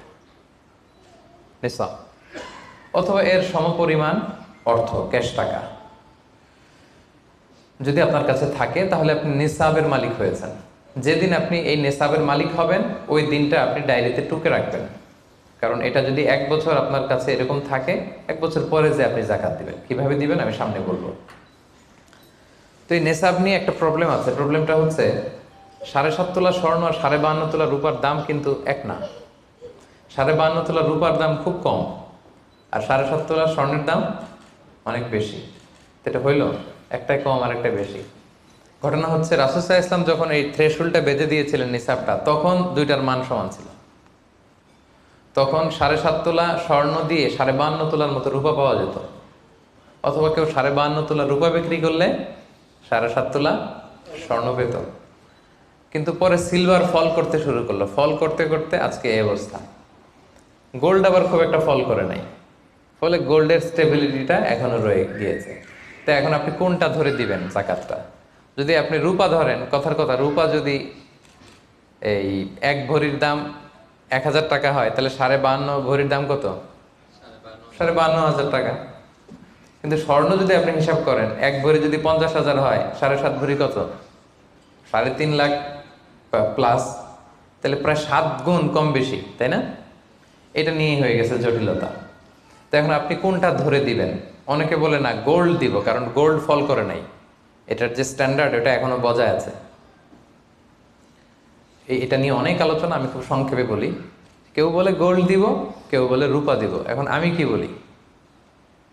নিসাব, অথবা এর সমপরিমাণ অর্থ, ক্যাশ টাকা যদি আপনার কাছে থাকে, তাহলে আপনি নিসাবের মালিক হয়েছেন। যেদিন আপনি এই নিসাবের মালিক হবেন ওই দিনটা আপনি ডায়েরিতে টুকে রাখবেন, কারণ এটা যদি 1 বছর আপনার কাছে এরকম থাকে, 1 বছর পরে যে আপনি জাকাত দিবেন, কিভাবে দিবেন আমি সামনে বলবো। তো এই নেসাব নিয়ে একটা প্রবলেম আছে। প্রবলেমটা হচ্ছে 7.5 তোলা স্বর্ণ আর 52.5 তোলা রূপার দাম কিন্তু এক না। 52.5 তোলা রূপার দাম খুব কম, আর 7.5 তোলা স্বর্ণের দাম অনেক বেশি। এটা হইল একটাই কম আর একটা বেশি। ঘটনা হচ্ছে রাসূল সাল্লাল্লাহু আলাইহি ওয়াসাল্লাম যখন এই থ্রেশহোল্ডটা বেঁধে দিয়েছিলেন নিসাবটা, তখন দুইটার মান সমান ছিল। তখন 7.5 তোলা স্বর্ণ দিয়ে 52.5 তোলার মতো রূপা পাওয়া যেত, অথবা কেউ 52.5 তোলা রূপা বিক্রি করলে 7.5 তোলা স্বর্ণ পেত। কিন্তু পরে সিলভার ফল করতে শুরু করলো, ফল করতে করতে আজকে এই অবস্থা। গোল্ড আবার খুব একটা ফল করে নাই, ফলে গোল্ডের স্টেবিলিটিটা এখনো রয়ে গিয়েছে। তো এখন আপনি কোনটা ধরে দিবেন জাকাতটা? যদি আপনি রূপা ধরেন, কথার কথা, রূপা যদি এই 1 ভরির দাম 1000 টাকা হয়, তাহলে 52.5 ভরির দাম কত? 52,500 টাকা। কিন্তু স্বর্ণ যদি আপনি হিসাব করেন, 1 ভরি যদি 50,000 হয়, 7.5 ভরি কত? 3.5 লাখ প্লাস, তাহলে প্রায় 7 গুণ কম বেশি, তাই না? এটা নিয়েই হয়ে গেছে জটিলতা। তো এখন আপনি কোনটা ধরে দিবেন? অনেকে বলে না গোল্ড দিব, কারণ গোল্ড ফল করে নাই, এটার যে স্ট্যান্ডার্ড এটা এখনো বজায় আছে। এটা নিয়ে অনেক আলোচনা, আমি খুব সংক্ষেপে বলি। কেউ বলে গোল্ড দিব, কেউ বলে রূপা দিব। এখন আমি কি বলি?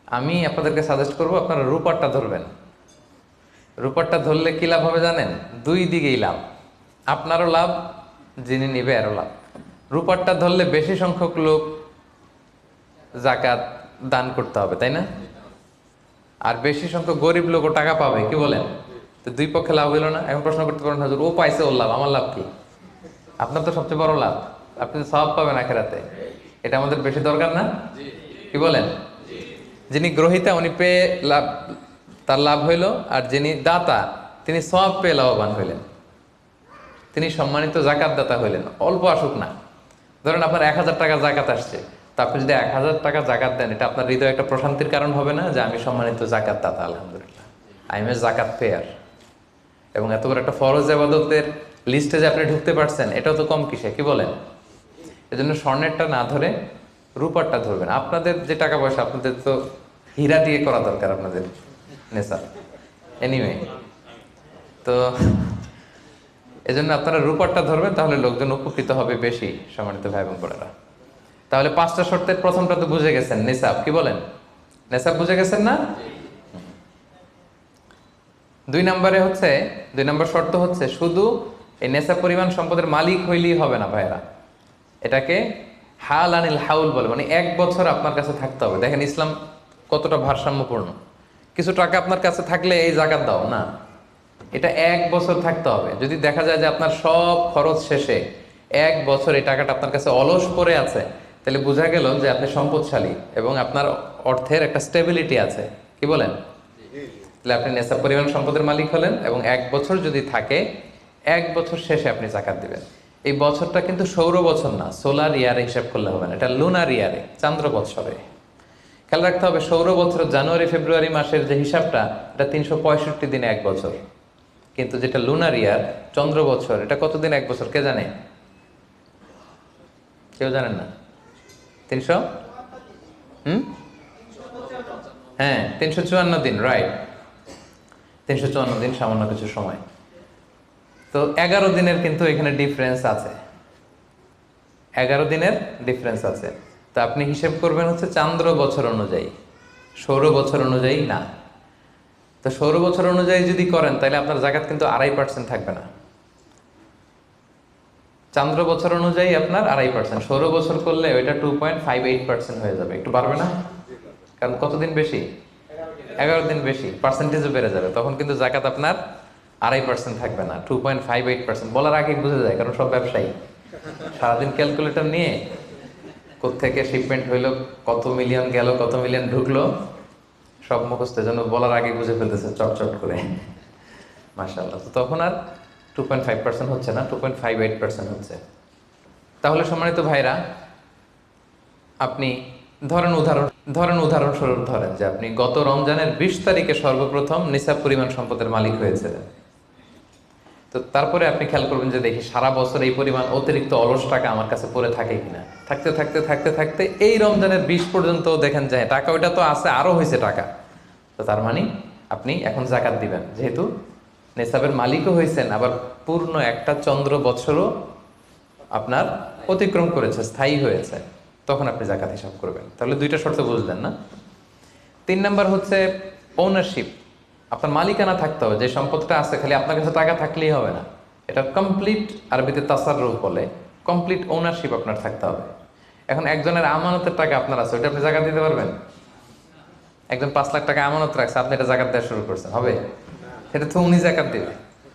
আমি আপনাদেরকে সাজেস্ট করব আপনারা রূপারটা ধরবেন। রূপারটা ধরলে কি লাভ হবে জানেন? দুই দিকেই লাভ, আপনারও লাভ, যিনি নিবে আরও লাভ। রূপারটা ধরলে বেশি সংখ্যক লোক জাকাত দান করতে হবে, তাই না? আর বেশি সংখ্যক গরিব লোকও টাকা পাবে, কি বলেন? তো দুই পক্ষে লাভ হইল না? এখন প্রশ্ন করতে পারেন, হুজুর ও পাইছে ওর লাভ, আমার লাভ কি? আপনার তো সবচেয়ে বড় লাভ, আপনি সওয়াব পাবেন আখিরাতে। এটা আমাদের বেশি দরকার না? কি বলেন? যিনি গ্রহীতা উনি পেয়ে লাভ, তার লাভ হইল, আর যিনি দাতা তিনি সওয়াব পেয়ে লাভবান হইলেন, তিনি সম্মানিত জাকাত দাতা হইলেন। অল্প আসুক না, ধরেন আপনার 1000 টাকা জাকাত আসছে, তা আপনি যদি 1000 টাকা জাকাত দেন, এটা আপনার হৃদয়ে একটা প্রশান্তির কারণ হবে না যে আমি সম্মানিত জাকাত দাতা, আলহামদুলিল্লাহ, আই এম এ জাকাত পেয়ার। এবং এত বড় একটা ফরজ ইবাদতের লিস্টে যে আপনি ঢুকতে পারছেন, এটাও তো কম কিসে, কি বলেন? এজন্য স্বর্ণেরটা না ধরে রূপারটা ধরবেন। আপনাদের যে টাকা পয়সা, আপনাদের তো হীরা দিয়ে করা দরকার আপনাদের নেশা। এনিওয়ে, তো এজন্য আপনারা রূপারটা ধরবেন, তাহলে লোকজন উপকৃত হবে বেশি, সম্মানিত ভাই বোন বোনেরা। তাহলে 5টা শর্তের প্রথমটা তো বুঝে গেছেন, নিসাব, কি বলেন? নিসাব বুঝে গেছেন না? 2 নম্বর শর্ত হচ্ছে শুধু এই নেশাব পরিমাণ সম্পদের মালিক হইলেই হবে না ভাইরা, এটাকে হাল আনিল হাউল বলে, মানে 1 বছর আপনার কাছে থাকতে হবে। দেখেন ইসলাম কতটা ভারসাম্যপূর্ণ। কিছু টাকা আপনার কাছে থাকলে এই জাকাত দাও না, এটা 1 বছর থাকতে হবে। যদি দেখা যায় যে আপনার সব খরচ শেষে 1 বছর এই টাকাটা আপনার কাছে অলস পড়ে আছে, তাহলে বোঝা গেল যে আপনি সম্পদশালী এবং আপনার অর্থের একটা স্টেবিলিটি আছে, কি বলেন? তাহলে আপনি নেশাব পরিমাণ সম্পদের মালিক হলেন, এবং 1 বছর যদি থাকে, 1 বছর শেষে আপনি জাকাত দিবেন। এই বছরটা কিন্তু সৌর বছর না, সোলার ইয়ারে হিসাব করলে হবে না, এটা লুনার ইয়ারে, চান্দ্র বৎসরে। খেয়াল রাখতে হবে, সৌর বছর জানুয়ারি ফেব্রুয়ারি মাসের যে হিসাবটা, এটা 365 দিনে 1 বছর। কিন্তু যেটা লুনার ইয়ার, চন্দ্র বছর, এটা কতদিন 1 বছর কে জানে? কেউ জানেন না? 300 হ্যাঁ 354 দিন, রাইট, 354 দিন, সামান্য কিছু সময়। তো 11 দিনের কিন্তু এখানে ডিফারেন্স আছে, 11 দিনের ডিফারেন্স আছে। তো আপনি হিসেব করবেন হচ্ছে চান্দ্র বছর অনুযায়ী, সৌর বছর অনুযায়ী না। তো সৌর বছর অনুযায়ী যদি করেন, তাহলে আপনার জাকাত কিন্তু 2.5% থাকবে না। চান্দ্র বছর অনুযায়ী আপনার 2.5%, সৌর বছর করলে ওইটা 2.58% হয়ে যাবে, একটু বাড়বে না? কারণ কতদিন বেশি? 11 দিন বেশি, পার্সেন্টেজও বেড়ে যাবে। তখন কিন্তু জাকাত আপনার 2.5% থাকবে না, 2.58%। বলার আগেই বুঝে যায়, কারণ সব ব্যবসায়ী সারাদিন ক্যালকুলেটর নিয়ে কোত্থেকে শিপমেন্ট হইলো, কত মিলিয়ন গেল, কত মিলিয়ন ঢুকলো, সব মুখস্থ, যেন বলার আগে বুঝে ফেলতেছে চটচট করে, মাশাআল্লাহ। তো তখন আর 2.5% হচ্ছে না, 2.58% হচ্ছে। তাহলে সম্মানিত ভাইরা, আপনি উদাহরণস্বরূপ ধরেন যে আপনি গত রমজানের 20 তারিখে সর্বপ্রথম নিসাব পরিমাণ সম্পদের মালিক হয়েছিলেন। তো তারপরে আপনি খেয়াল করবেন যে দেখি সারা বছর এই পরিমাণ অতিরিক্ত অলস টাকা আমার কাছে পড়ে থাকে কিনা। থাকতে এই রমজানের 20 পর্যন্ত দেখেন যে টাকা ওইটা তো আছে, আরো হয়েছে টাকা। তো তার মানে আপনি এখন জাকাত দিবেন, যেহেতু নিসাবের মালিকও হয়েছেন, আবার পূর্ণ একটা চন্দ্র বছরও আপনার অতিক্রম করেছে, স্থায়ী হয়েছে। তখন আপনি জাকাত হিসাব করবেন। তাহলে দুইটা শর্ত বুঝলেন না? 3 নাম্বার হচ্ছে ওনারশিপ। আপনার মালিকানা থাকতে হবে, যে সম্পদটা আছে খালি আপনার কাছে টাকা থাকলেই হবে না, এটা কমপ্লিট, আরবিতে তাসাররুফ বলে, কমপ্লিট ওনারশিপ আপনার থাকতে হবে। এখন একজনের আমানতের টাকা আপনার আছে, ওইটা আপনি জাকাত দিতে পারবেন? একজন 5 লাখ টাকা আমানত রাখছে, আপনি এটা জাকাত দেওয়া শুরু করছেন, হবে? এটা তো উনি জাকাত দেবে,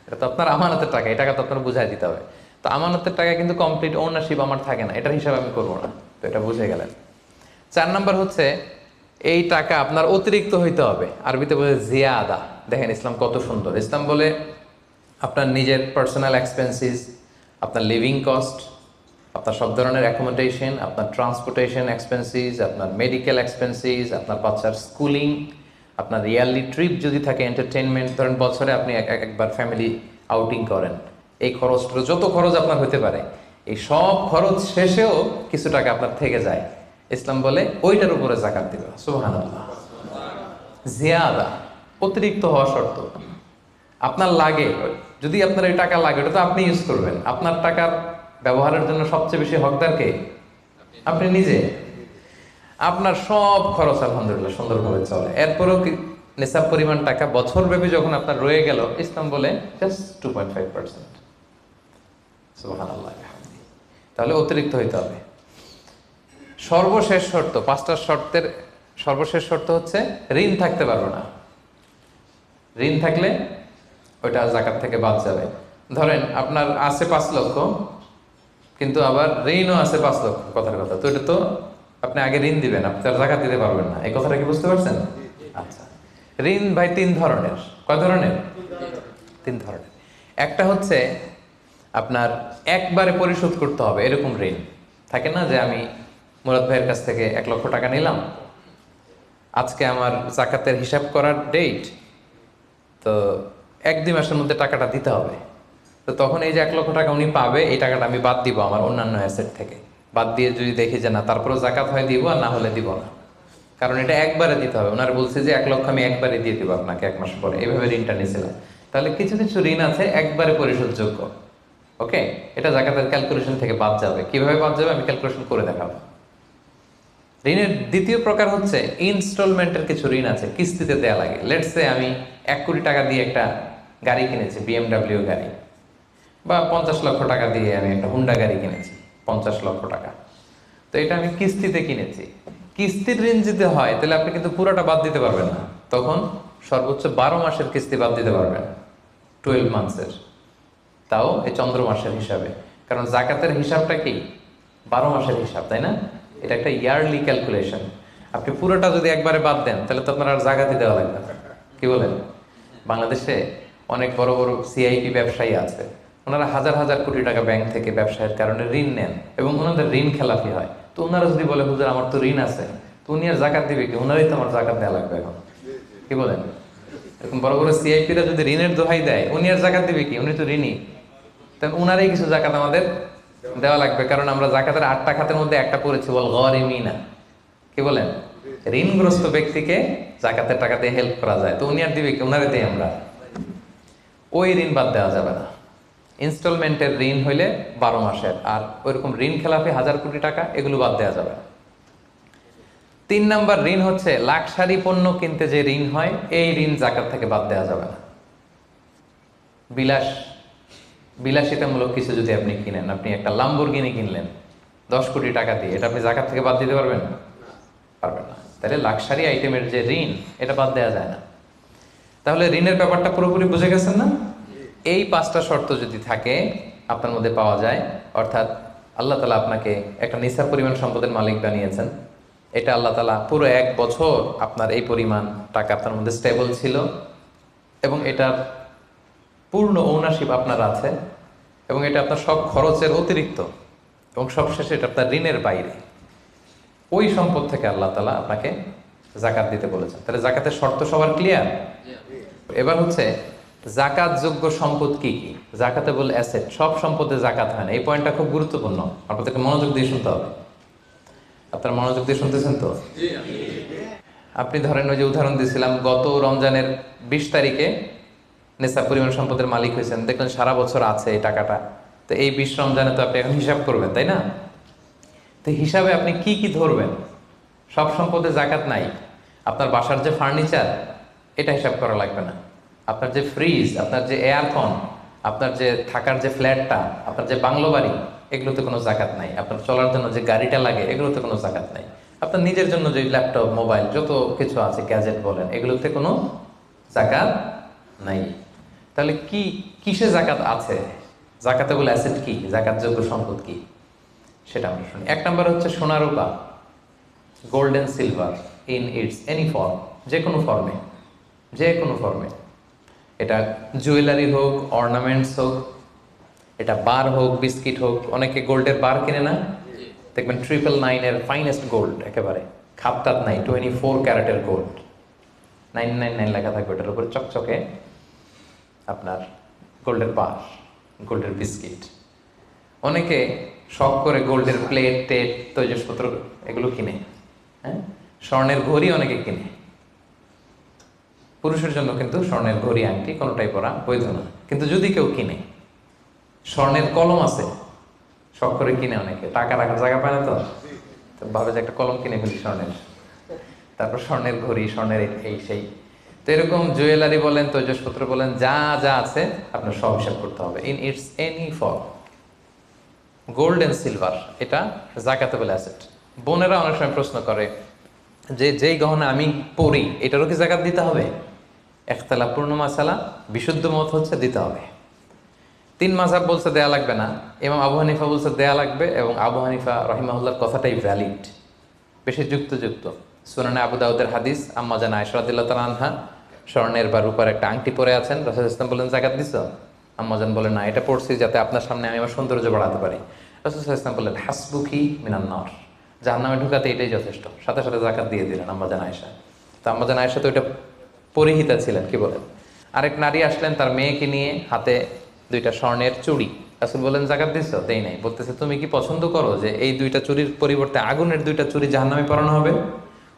এটা তো আপনার আমানতের টাকা, এই টাকা তো আপনার বুঝাই দিতে হবে। তো আমানতের টাকা কিন্তু কমপ্লিট ওনারশিপ আমার থাকে না, এটার হিসাব আমি করবো না। তো এটা বুঝে গেলেন। 4 নাম্বার হচ্ছে এই টাকা আপনার অতিরিক্ত হইতে হবে, আরবিতে বলে জিয়াদা। দেখেন ইসলাম কত সুন্দর। ইসলাম বলে আপনার নিজের পার্সোনাল এক্সপেন্সিস, আপনার লিভিং কস্ট, আপনার সব ধরনের অ্যাকোমোডেশন, আপনার ট্রান্সপোর্টেশন এক্সপেন্সিস, আপনার মেডিকেল এক্সপেন্সিস, আপনার বাচ্চার স্কুলিং, আপনার ইয়ারলি ট্রিপ যদি থাকে, এন্টারটেনমেন্ট, ধরেন বছরে আপনি একবার ফ্যামিলি আউটিং করেন, এই খরচটা যত খরচ আপনার হতে পারে, এই সব খরচ শেষেও কিছু টাকা আপনার থেকে যায়, ইসলাম বলে ওইটার উপরে জাকাত দিবে। সুবহানাল্লাহ। জিয়াদা, অতিরিক্ত হওয়া শর্ত। আপনার লাগে, যদি আপনার এই টাকা লাগে, ওটা তো আপনি ইউজ করবেন। আপনার টাকার ব্যবহারের জন্য সবচেয়ে বেশি হকদার কে? আপনি নিজে। আপনার সব খরচ আলহামদুলিল্লাহ সুন্দরভাবে চলে, এরপরেও নিসাব পরিমাণ টাকা বছরব্যাপী যখন আপনার রয়ে গেল, ইসলাম বলে জাস্ট 2.5%। সুবহানাল্লাহ। তাহলে অতিরিক্ত হইতে হবে। সর্বশেষ শর্ত, 5টা শর্তের সর্বশেষ শর্ত হচ্ছে ঋণ থাকতে পারবে না। ঋণ থাকলে ওইটা জাকাত থেকে বাদ যাবে। ধরেন আপনার আছে 5 লক্ষ, কিন্তু আবার ঋণও আছে 5 লক্ষ, কথার কথা, তো এটা তো আপনি আগে ঋণ দিবেন, আপনি তার জাকাত দিতে পারবেন না। এই কথাটা কি বুঝতে পারছেন? আচ্ছা, ঋণ ভাই 3 ধরনের। কয় ধরনের? 3 ধরনের। একটা হচ্ছে আপনার একবারে পরিশোধ করতে হবে, এরকম ঋণ থাকে না, যে আমি মুরাদ ভাইয়ের কাছ থেকে 1 লক্ষ টাকা নিলাম, আজকে আমার জাকাতের হিসাব করার ডেট, তো 1-2 মাসের মধ্যে টাকাটা দিতে হবে। তো তখন এই যে 1 লক্ষ টাকা উনি পাবে, এই টাকাটা আমি বাদ দিব আমার অন্যান্য অ্যাসেট থেকে। বাদ দিয়ে যদি দেখি যে না, তারপরেও জাকাত হয় দিব, আর না হলে দিব না, কারণ এটা একবারে দিতে হবে। ওনার বলছে যে 1 লক্ষ আমি একবারে দিয়ে দিব আপনাকে 1 মাস পরে, এইভাবে ঋণটা নিয়েছিলাম। তাহলে কিছু কিছু ঋণ আছে একবারে পরিশোধযোগ্য, ওকে, এটা জাকাতের ক্যালকুলেশন থেকে বাদ যাবে। কিভাবে বাদ যাবে আমি ক্যালকুলেশন করে দেখাবো। ঋণের দ্বিতীয় প্রকার হচ্ছে ইনস্টলমেন্টের কিছু ঋণ আছে, কিস্তিতে দেয়া লাগে। লেটস সে আমি 1 কোটি টাকা দিয়ে একটা গাড়ি কিনেছি, BMW গাড়ি, বা 50 লক্ষ টাকা দিয়ে আমি একটা হুন্ডা গাড়ি কিনেছি, 50 লক্ষ টাকা। তো এটা আমি কিস্তিতে কিনেছি। কিস্তির ঋণ যদি হয় তাহলে আপনি কিন্তু পুরোটা বাদ দিতে পারবেন না, তখন সর্বোচ্চ 12 মাসের কিস্তি বাদ দিতে পারবেন, 12 মান্থসের, তাও এই চন্দ্র মাসের হিসাবে। কারণ জাকাতের হিসাবটা কি 12 মাসের হিসাব, তাই না? এটা একটা ইয়ারলি ক্যালকুলেশন। আপনি পুরোটা যদি একবারে বাদ দেন তাহলে তো আপনার আর জাকাতই দেওয়া লাগবে না। কি বলেন? বাংলাদেশে অনেক বড় বড় সিআইপি ব্যবসায়ী আছে, ওনারা হাজার হাজার কোটি টাকা ব্যাংক থেকে ব্যবসায়ের কারণে ঋণ নেন এবং ওনাদের ঋণ খেলাপি হয়। তো ওনারা যদি বলে হুজুর আমার তো ঋণ আছে, তো উনি আর জাকাত দিবে কি? ওনারাই তো আমার জাকাত দেওয়া লাগবে এখন। কি বলেন? এরকম বড় বড় সিআইপিরা যদি ঋণের দোহাই দেয়, উনি আর জাকাত দিবে কি? উনি তো ঋণী, তাই উনারই কিছু জাকাত আমাদের দেওয়া লাগবে, কারণ আমরা জাকাতের 8টা খাতের মধ্যে একটা পড়েছি, বল গরিমিনা। কি বলেন? ঋণগ্রস্ত ব্যক্তিকে জাকাতের টাকা দিয়ে হেল্প করা যায়, তো উনি আর দিবে কি? উনারে দেই আমরা। ওই ঋণ বাদ দেওয়া যাবে না। ইনস্টলমেন্টের ঋণ হইলে 12 মাসের, আর ওইরকম ঋণ খেলাপি 1000 কোটি টাকা, এগুলো বাদ দেওয়া যাবে না। 3 নাম্বার ঋণ হচ্ছে লাক্সারি পণ্য কিনতে যে ঋণ হয়, এই ঋণ জাকাত থেকে বাদ দেওয়া যাবে না। বিলাসিতামূলক কিছু যদি আপনি কিনেন, আপনি একটা লাম্বরগিনি কিনলেন 10 কোটি টাকা দিয়ে, এটা আপনি জাকাত থেকে বাদ দিতে পারবেন? পারবেন না। তাহলে লাক্সারি আইটেমের যে ঋণ, এটা বাদ দেওয়া যায় না। তাহলে ঋণের ব্যাপারটা পুরোপুরি বুঝে গেছেন না? এই 5টা শর্ত যদি থাকে আপনার মধ্যে পাওয়া যায়, অর্থাৎ আল্লাহ তালা আপনাকে একটা নিসাব পরিমাণ সম্পদের মালিক বানিয়েছেন, এটা আল্লাহ তালা পুরো 1 বছর আপনার এই পরিমাণ টাকা আপনার মধ্যে স্টেবল ছিল, এবং এটার পূর্ণ ওনারশিপ আপনার আছে, এবং এটা আপনার সব খরচের অতিরিক্ত, এবং সবশেষে এটা আপনার ঋণের বাইরে, ওই সম্পদ থেকে আল্লাহ তালা আপনাকে জাকাত দিতে বলেছেন। তাহলে জাকাতের শর্ত সবার ক্লিয়ার? এবার হচ্ছে জাকাত যোগ্য সম্পদ কি কি? জাকাতে বলে অ্যাসেট, সব সম্পদে জাকাত হয় না। এই পয়েন্টটা খুব গুরুত্বপূর্ণ, আপনাদেরকে মনোযোগ দিয়ে শুনতে হবে। আপনারা মনোযোগ দিয়ে শুনতেছেন তো? আপনি ধরেন ওই যে উদাহরণ দিয়েছিলাম, গত রমজানের 20 তারিখে নেশা পরিমাণ সম্পদের মালিক হয়েছেন, দেখলেন সারা বছর আছে এই টাকাটা, তো এই 20 রমজানে তো আপনি এখন হিসাব করবেন, তাই না? তো হিসাবে আপনি কি কি ধরবেন? সব সম্পদে জাকাত নাই। আপনার বাসার যে ফার্নিচার, এটা হিসাব করা লাগবে না। আপনার যে ফ্রিজ, আপনার যে এয়ারকন, আপনার যে থাকার যে ফ্ল্যাটটা, আপনার যে বাংলো বাড়ি, এগুলোতে কোনো জাকাত নাই। আপনার চলার জন্য যে গাড়িটা লাগে, এগুলোতে কোনো জাকাত নাই। আপনার নিজের জন্য যে ল্যাপটপ, মোবাইল, যত কিছু আছে, গ্যাজেট বলেন, এগুলোতে কোনো জাকাত নাই। তাহলে কি কিসে জাকাত আছে? জাকাতেবল অ্যাসেট কি, জাকাতযোগ্য সম্পদ কি, সেটা আমরা শুনি। এক নম্বর হচ্ছে সোনা রূপা, gold and silver in its any form, যে কোনো ফর্মে, যে কোনো ফর্মে। এটা জুয়েলারি হোক, অর্নামেন্টস হোক, এটা বার হোক, বিস্কিট হোক। অনেকে গোল্ডের বার কিনে না, দেখবেন 999-এর ফাইনেস্ট গোল্ড, একেবারে খাপটাত নাই, 24 ক্যারেটের গোল্ড, 999 লেখা থাকবে ওটার উপরে চকচকে, আপনার গোল্ডের বার, গোল্ডের বিস্কিট। অনেকে শখ করে গোল্ডের প্লেট টেট তৈজসপত্র এগুলো কিনে। হ্যাঁ, স্বর্ণের ঘড়ি অনেকে কিনে। পুরুষের জন্য কিন্তু স্বর্ণের ঘড়ি আংটি কোনোটাই পরা বৈধ না। কিন্তু যদি কেউ কিনে, স্বর্ণের কলম আছে, শখ করে কিনে অনেকে, টাকা রাখার জায়গা পায় না, তো ভাবে যে একটা কলম কিনে ফেলি স্বর্ণের, তারপর স্বর্ণের ঘড়ি, স্বর্ণের এই সেই। তো এরকম জুয়েলারি বলেন, তৈজসপত্র বলেন, যা যা আছে আপনার সব হিসাব করতে হবে in its any form. Gold and silver, এটা জাকাতেবল অ্যাসেট। বোনেরা অনেক সময় প্রশ্ন করে যে যেই গহনা আমি পরি, এটারও কি জাকাত দিতে হবে? একতলা পূর্ণ মাসালা, বিশুদ্ধ মত হচ্ছে দিতে হবে। 3 মাযহাব বলছে দেয়া লাগবে না, ইমাম আবু হানিফা বলছে দেয়া লাগবে, এবং আবু হানিফা রহিমাহুল্লাহর কথাটাই ভ্যালিড, বেশি যুক্ত। সুনানে আবু দাউদের হাদিস, আম্মা জান আয়েশা রাদিয়াল্লাহু তাআলা আনহা স্বর্ণের বা রূপার একটা আংটি পরে আছেন। রাসূল সাল্লাল্লাহু আলাইহি ওয়াসাল্লাম বলেন জাকাত দিছো? আম্মা জান বলেন না, এটা পড়ছি যাতে আপনার সামনে আমি আমার সৌন্দর্য বাড়াতে পারি। রাসূল সাল্লাল্লাহু আলাইহি ওয়াসাল্লাম বললেন হাসবুকি মিনান নার, জাহান্নামে ঢুকাতে এটাই যথেষ্ট। সাথে সাথে জাকাত দিয়ে দিলেন আম্মা জান আয়েশা। তো আম্মা জান আয়েশা তো এটা পরিহিতা ছিলেন, কি বলেন। আরেক নারী আসলেন তার মেয়েকে নিয়ে, হাতে 2টা স্বর্ণের চুড়ি। রাসূল বলেন জাকাত দিছো? দেই নাই। বলতেছে তুমি কি পছন্দ করো যে এই 2টা চুড়ির পরিবর্তে আগুনের 2টা চুড়ি জাহান্নামে পরানো হবে?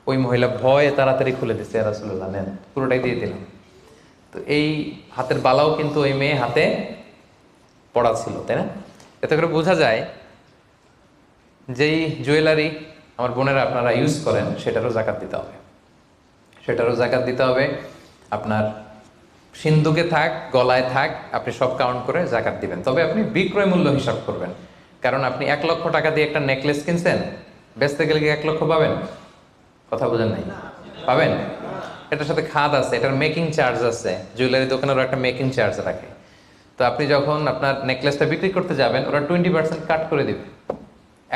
ওই মহিলা ভয়ে তাড়াতাড়ি খুলে দিচ্ছে, ইয়া রাসূলুল্লাহ নেন, পুরোটাই দিয়ে দিলাম। তো এই হাতের বালাও কিন্তু ওই মেয়ে হাতে পড়া ছিল, তাই না? এতে করে বোঝা যায় যেই জুয়েলারি আমার বোনেরা আপনারা ইউজ করেন, সেটারও জাকাত দিতে হবে, সেটারও জাকাত দিতে হবে। আপনার সিন্ধুকে থাক, গলায় থাক, আপনি সব কাউন্ট করে জাকাত দিবেন। তবে আপনি বিক্রয় মূল্য হিসাব করবেন, কারণ আপনি 1 লক্ষ টাকা দিয়ে একটা নেকলেস কিনছেন, বেচতে গেলে কি 1 লক্ষ পাবেন? কথা বোঝেন নাই? পাবেন? এটার সাথে খাদ আছে, এটার মেকিং চার্জ আছে, জুয়েলারি দোকানেরও একটা মেকিং চার্জ রাখে। তো আপনি যখন আপনার নেকলেসটা বিক্রি করতে যাবেন, ওরা 20% কাট করে দিবে।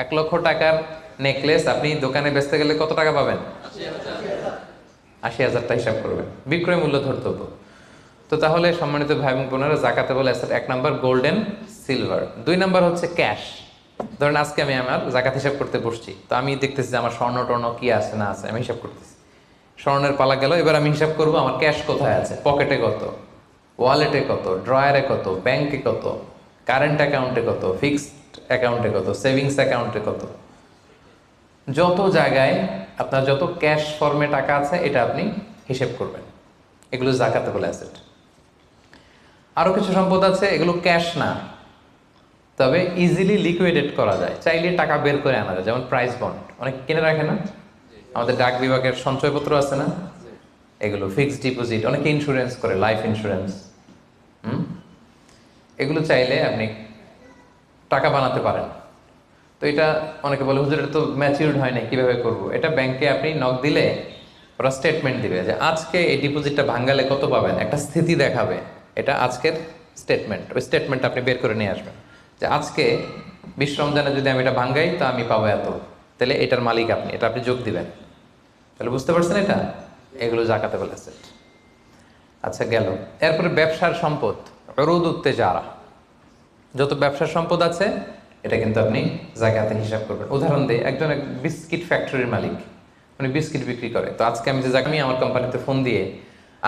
1 লক্ষ টাকার নেকলেস আপনি দোকানে বেচতে গেলে কত টাকা পাবেন? 80,000 হিসাব করবেন, বিক্রয় মূল্য ধরতে হতো। তো তাহলে সম্মানিত ভাই এবং বোনেরা, জাকাতেবল asset 1 number golden silver. 2 number হচ্ছে ক্যাশ। ধরেন আজকে আমি আমার জাকাত হিসাব করতে বসছি, তো আমি দেখতেছি যে আমার স্বর্ণ টর্ণ কি আছে না আছে, আমি হিসাব করতেছি। স্বর্ণের পালা গেল, এবার আমি হিসাব করবো আমার ক্যাশ কোথায় আছে, পকেটে কত, ওয়ালেটে কত, ড্রয়ারে কত, ব্যাংকে কত, কারেন্ট অ্যাকাউন্টে কত, ফিক্সড অ্যাকাউন্টে কত, সেভিংস অ্যাকাউন্টে কত। যত জায়গায় আপনার যত ক্যাশ ফর্মে টাকা আছে, এটা আপনি হিসেব করবেন। এগুলো জাকাতেবল অ্যাসেট। আরও কিছু সম্পদ আছে, এগুলো ক্যাশ না, তবে ইজিলি লিকুইডেট করা যায়, চাইলে টাকা বের করে আনা যায়। যেমন প্রাইস বন্ড অনেক কিনে রাখে না, আমাদের ডাক বিভাগের সঞ্চয়পত্র আছে না, এগুলো ফিক্সড ডিপোজিট, অনেকে ইন্স্যুরেন্স করে, লাইফ ইন্স্যুরেন্স। এগুলো চাইলে আপনি টাকা বানাতে পারেন। তো এটা অনেকে বলে হুজুর এটা তো ম্যাচিউরড হয় না, কীভাবে করবো? এটা ব্যাংকে আপনি নক দিলে ওরা স্টেটমেন্ট দিবে যে আজকে এই ডিপোজিটটা ভাঙ্গালে কত পাবেন, একটা স্থিতি দেখাবে। এটা আজকের স্টেটমেন্ট, ওই স্টেটমেন্ট আপনি বের করে নিয়ে আসবেন যে আজকে 20 রমজানে যদি আমি এটা ভাঙ্গাই তো আমি পাবো এত, তাহলে এটার মালিক আপনি, এটা আপনি যোগ দিবেন। তাহলে বুঝতে পারছেন এটা? এগুলো জাকাতেবল অ্যাসেট। আচ্ছা গেল। এরপরে ব্যবসার সম্পদ, উরুদ উত্তেজারা, যত ব্যবসার সম্পদ আছে এটা কিন্তু আপনি জাকাতে হিসাব করবেন। উদাহরণ দিই, একজন বিস্কিট ফ্যাক্টরির মালিক, উনি বিস্কিট বিক্রি করে। তো আজকে আমি যে আমি আমার কোম্পানিতে ফোন দিয়ে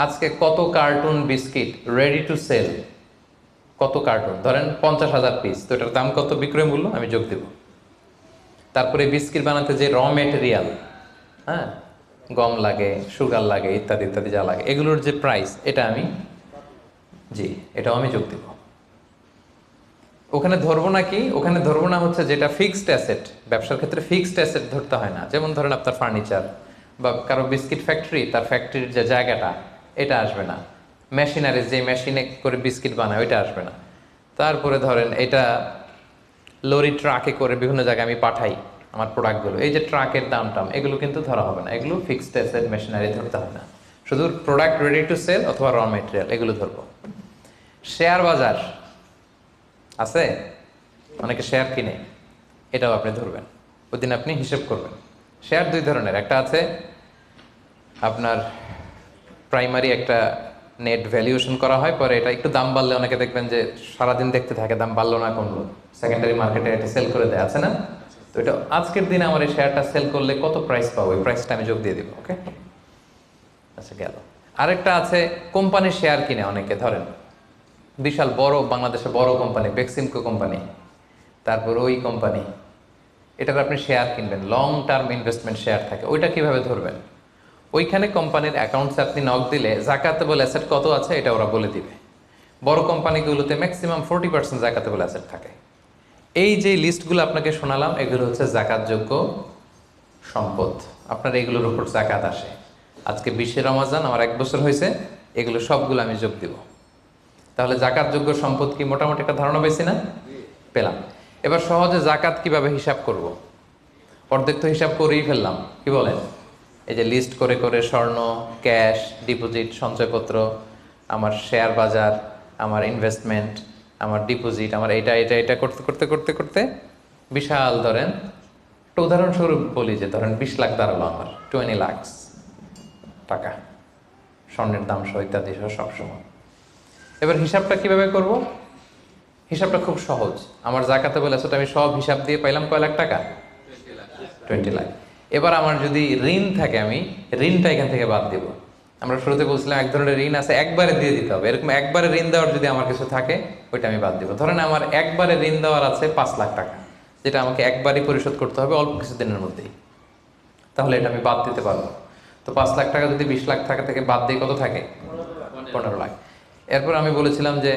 আজকে কত carton biscuit ready to sell, কত কার্টুন, ধরেন 50,000 পিস, তো এটার দাম কত, বিক্রয় মূল্য আমি যোগ দেব। তারপরে বিস্কিট বানাতে যে র মেটেরিয়াল, হ্যাঁ, গম লাগে, সুগার লাগে, ইত্যাদি ইত্যাদি যা লাগে, এগুলোর যে প্রাইস, এটা আমি, জি, এটাও আমি যোগ দেব। ওখানে ধরবো না কি, ওখানে ধরবো না হচ্ছে যেটা ফিক্সড অ্যাসেট। ব্যবসার ক্ষেত্রে ফিক্সড অ্যাসেট ধরতে হয় না। যেমন ধরেন আপনার ফার্নিচার বা কারো বিস্কিট ফ্যাক্টরি, তার ফ্যাক্টরির যে জায়গাটা, এটা আসবে না। মেশিনারি, যে মেশিনে করে বিস্কিট বানায়, ওইটা আসবে না। তারপরে ধরেন এটা লরি ট্রাকে করে বিভিন্ন জায়গায় আমি পাঠাই আমার প্রোডাক্টগুলো, এই যে ট্রাকের দাম টাম, এগুলো কিন্তু ধরা হবে না। এগুলো ফিক্সড অ্যাসেট, মেশিনারি ধরতে হয় না। শুধু প্রোডাক্ট রেডি টু সেল অথবা র মেটেরিয়াল, এগুলো ধরবো। শেয়ার বাজার আছে, অনেকে শেয়ার কিনে, এটাও আপনি ধরবেন। ওই দিন আপনি হিসেব করবেন। শেয়ার দুই ধরনের, একটা আছে আপনার প্রাইমারি, একটা নেট ভ্যালুয়েশন করা হয়, পরে এটা একটু দাম বাড়লে অনেকে দেখবেন যে সারাদিন দেখতে থাকে দাম বাড়লো না কমলো, সেকেন্ডারি মার্কেটে এটা সেল করে দেয়, আছে না? তো এটা আজকের দিনে আমার এই শেয়ারটা সেল করলে কত প্রাইস পাবো, ওই প্রাইসটা আমি যোগ দিয়ে দিব। ওকে, আচ্ছা গেল। আরেকটা আছে কোম্পানির শেয়ার কিনে অনেকে, ধরেন বিশাল বড় বাংলাদেশে বড় কোম্পানি, বেক্সিমকো কোম্পানি, তারপর ওই কোম্পানি, এটার আপনি শেয়ার কিনবেন, লং টার্ম ইনভেস্টমেন্ট শেয়ার থাকে, ওইটা কিভাবে ধরবেন? ওইখানে কোম্পানির অ্যাকাউন্টসে আপনি নক দিলে জাকাতেবল অ্যাসেট কত আছে এটা ওরা বলে দিবে। বড় কোম্পানিগুলোতে ম্যাক্সিমাম 40% জাকাতেবল অ্যাসেট থাকে। এই যে লিস্টগুলো আপনাকে শোনালাম, এগুলো হচ্ছে জাকাতযোগ্য সম্পদ। আপনার এগুলোর উপর জাকাত আসে। আজকে 20শে রমজান, আমার 1 বছর হয়েছে, এগুলো সবগুলো আমি যোগ দিব। তাহলে জাকাতযোগ্য সম্পদ কি, মোটামুটি একটা ধারণা পেয়েছি না? পেলাম। এবার সহজে জাকাত কিভাবে হিসাব করব? অর্ধেক তো হিসাব করেই ফেললাম, কি বলেন? এই যে লিস্ট করে করে স্বর্ণ, ক্যাশ, ডিপোজিট, সঞ্চয়পত্র, আমার শেয়ার বাজার, আমার ইনভেস্টমেন্ট, আমার ডিপোজিট, আমার এটা এটা এটা করতে করতে করতে করতে বিশাল, ধরেন একটা উদাহরণস্বরূপ বলি যে ধরেন 20 লাখ দাঁড়ালো আমার, 20 লাখ টাকা, স্বর্ণের দাম সহ ইত্যাদি সহ সবসময়। এবার হিসাবটা কিভাবে করব? হিসাবটা খুব সহজ। আমার জাকাতেবল অ্যাসেট আমি সব হিসাব দিয়ে পাইলাম কয় লাখ টাকা? 20 লাখ। এবার আমার যদি ঋণ থাকে, আমি ঋণটা এখান থেকে বাদ দিব। আমরা শুরুতে বলছিলাম এক ধরনের ঋণ আছে একবারে দিয়ে দিতে হবে, এরকম একবারে ঋণ দেওয়ার যদি আমার কিছু থাকে, ওইটা আমি বাদ দিব। ধরেন আমার একবারে ঋণ দেওয়ার আছে 5 লাখ টাকা, যেটা আমাকে একবারই পরিশোধ করতে হবে অল্প কিছুদিনের মধ্যেই, তাহলে এটা আমি বাদ দিতে পারবো। তো 5 লাখ টাকা যদি 20 লাখ টাকা থেকে বাদ দিয়ে কত থাকে? 15 লাখ। এরপর আমি বলেছিলাম যে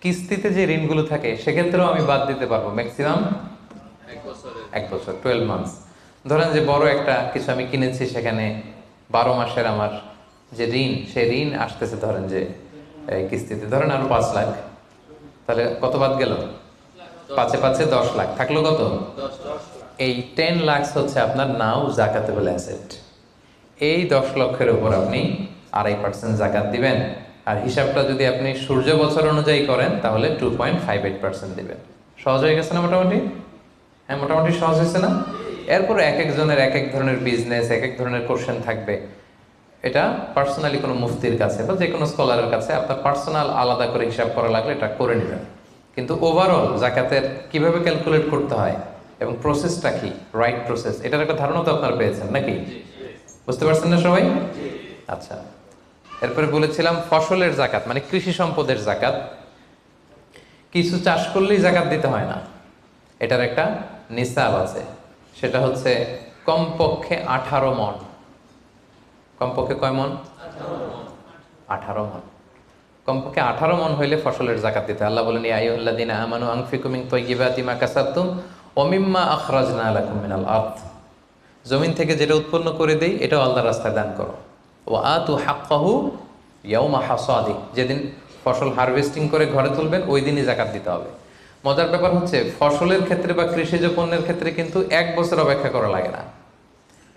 কিস্তিতে যে ঋণগুলো থাকে সেক্ষেত্রেও আমি বাদ দিতে পারবো ম্যাক্সিমাম 1 বছর, 12 মান্থস। ধরেন যে বড় একটা কিছু আমি কিনেছি, সেখানে 12 মাসের আমার যে ঋণ, সেই ঋণ আসতেছে ধরেন যে কিস্তিতে, ধরেন আরো 5 লাখ, তাহলে কত বাদ গেল? 5 5 10 লাখ, থাকলো কত? এই 10 লাখ হচ্ছে আপনার নাও জাকাতেবল অ্যাসেট। এই 10 লক্ষের উপর আপনি 2.5% জাকাত দিবেন। আর হিসাবটা যদি আপনি সূর্য বছর অনুযায়ী করেন তাহলে 2.58% দিবেন। সহজ হয়ে গেছে না মোটামুটি? হ্যাঁ, মোটামুটি সহজ হয়েছে না? এরপর এক একজনের এক এক ধরনের বিজনেস, এক এক ধরনের কোশ্চেন থাকবে। এটা পার্সোনালি কোনো মুফতির কাছে বা যে কোনো স্কলারের কাছে আপনার পার্সোনাল আলাদা করে হিসাব করা লাগলে এটা করে নেবেন। কিন্তু ওভারঅল জাকাতের কিভাবে ক্যালকুলেট করতে হয় এবং প্রসেসটা কি, রাইট প্রসেস, এটার একটা ধারণা তো আপনারা পেয়েছেন নাকি? বুঝতে পারছেন না সবাই? আচ্ছা, এরপরে বলেছিলাম ফসলের জাকাত, মানে কৃষি সম্পদের জাকাত। কিছু চাষ করলেই জাকাত দিতে হয় না, এটার একটা নিসাব আছে। সেটা হচ্ছে কমপক্ষে 18 মণ। কমপক্ষে কয় মণ? 18 মণ। কমপক্ষে 18 মণ হইলে ফসলের জাকাত দিতে। আল্লাহ বলেন, ইয়া আইয়ুহাল্লাযীনা আমানু আনফিকু মিন তাইয়্যিবাতি মা কাসাবতুম ওয়া মিম্মা আখরাজনা লাকুম মিনাল আরদ। জমিন থেকে যেটা উৎপন্ন করে দেই এটাও আল্লাহর রাস্তায় দান করো। ওয়া আতু হাক্কাহু ইয়াউমা হাসাদি, যেদিন ফসল হারভেস্টিং করে ঘরে তুলবেন ওই দিনই জাকাত দিতে হবে। মজার ব্যাপার হচ্ছে ফসলের ক্ষেত্রে বা কৃষিজ পণ্যের ক্ষেত্রে কিন্তু 1 বছর অপেক্ষা করা লাগে না।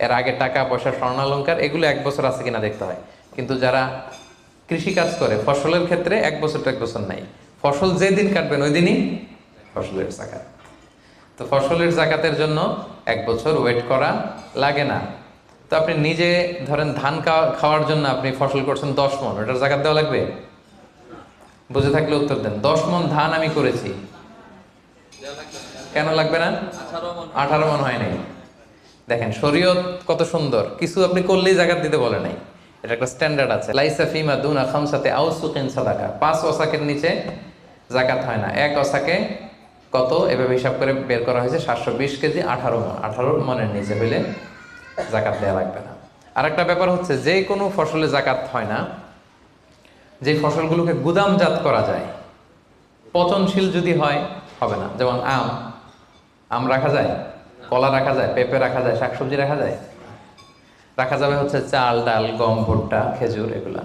এর আগে টাকা পয়সা, স্বর্ণালঙ্কার, এগুলো 1 বছর আছে কিনা দেখতে হয়। কিন্তু যারা কৃষি কাজ করে ফসলের ক্ষেত্রে 1 বছর তো 1 বছর নাই, ফসল যেদিন কাটবেন ওই দিনই ফসলের জাকাত। তো ফসলের জাকাতের জন্য 1 বছর ওয়েট করা লাগে না। তো আপনি নিজে ধরেন ধান খাওয়ার জন্য আপনি ফসল করছেন 10 মণ, ওটার জাকাত দেওয়া লাগবে? বুঝে থাকলে উত্তর দেন। 10 মণ ধান আমি করেছি, কেন লাগবে না? 18 মণ হয় নাই। দেখেন শরীয়ত কত সুন্দর, কিছু আপনি করলেই জাকাত দিতে বলে নাই। এটা একটা স্ট্যান্ডার্ড আছে, লাইসা ফিমা দুনা খামসাতে আউসুকিন সাদাকা। 5 ওয়াসাকের নিচে জাকাত হয় না। 1 ওয়াসাকে কত এভাবে হিসাব করে বের করা হয়েছে, 720 কেজি, 18 মণ। 18 মণের নিচে হইলে জাকাত দেওয়া লাগবে না। আর একটা ব্যাপার হচ্ছে, যে কোনো ফসলে জাকাত হয় না যে ফসলগুলোকে গুদামজাত করা যায়, পচনশীল যদি হয় হবে না। যেমন আম রাখা যায়, কলা রাখা যায়, পেঁপে রাখা যায়, শাকসবজি রাখা যায়। রাখা যাবে হচ্ছে চাল, ডাল, গম, ভুট্টা, খেজুর, এগুলা।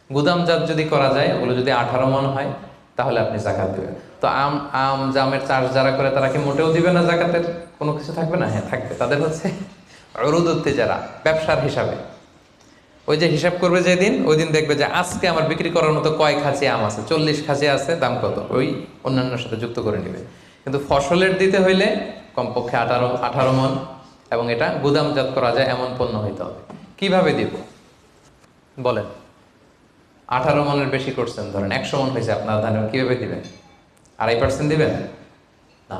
গুদামজাত যদি করা যায়, ওগুলো যদি 18 মণ হয়, তাহলে আপনি জাকাত দিবেন। তো জামের চাষ যারা করে তারা কি মোটেও দিবে না জাকাতের কোনো কিছু থাকবে না? হ্যাঁ, থাকবে। তাদের হচ্ছে উরুদুত যারা ব্যবসার হিসাবে, ওই যে হিসাব করবে যেদিন, ওই দিন দেখবে যে আজকে আমার বিক্রি করার মতো কয় খাঁচি আম আছে, 40 খাঁচি আছে, দাম কত, ওই অন্যান্যর সাথে যুক্ত করে নেবে। কিন্তু ফসলের দিতে হইলে কমপক্ষে 18 মণ, এবং এটা গুদামজাত করা যায় এমন পণ্য হইতে হবে। কিভাবে দিব বলেন? 18 মণের বেশি করছেন, ধরেন 100 মণ হয়েছে আপনার ধানের, কিভাবে দিবেন? 2.5% দিবেন না।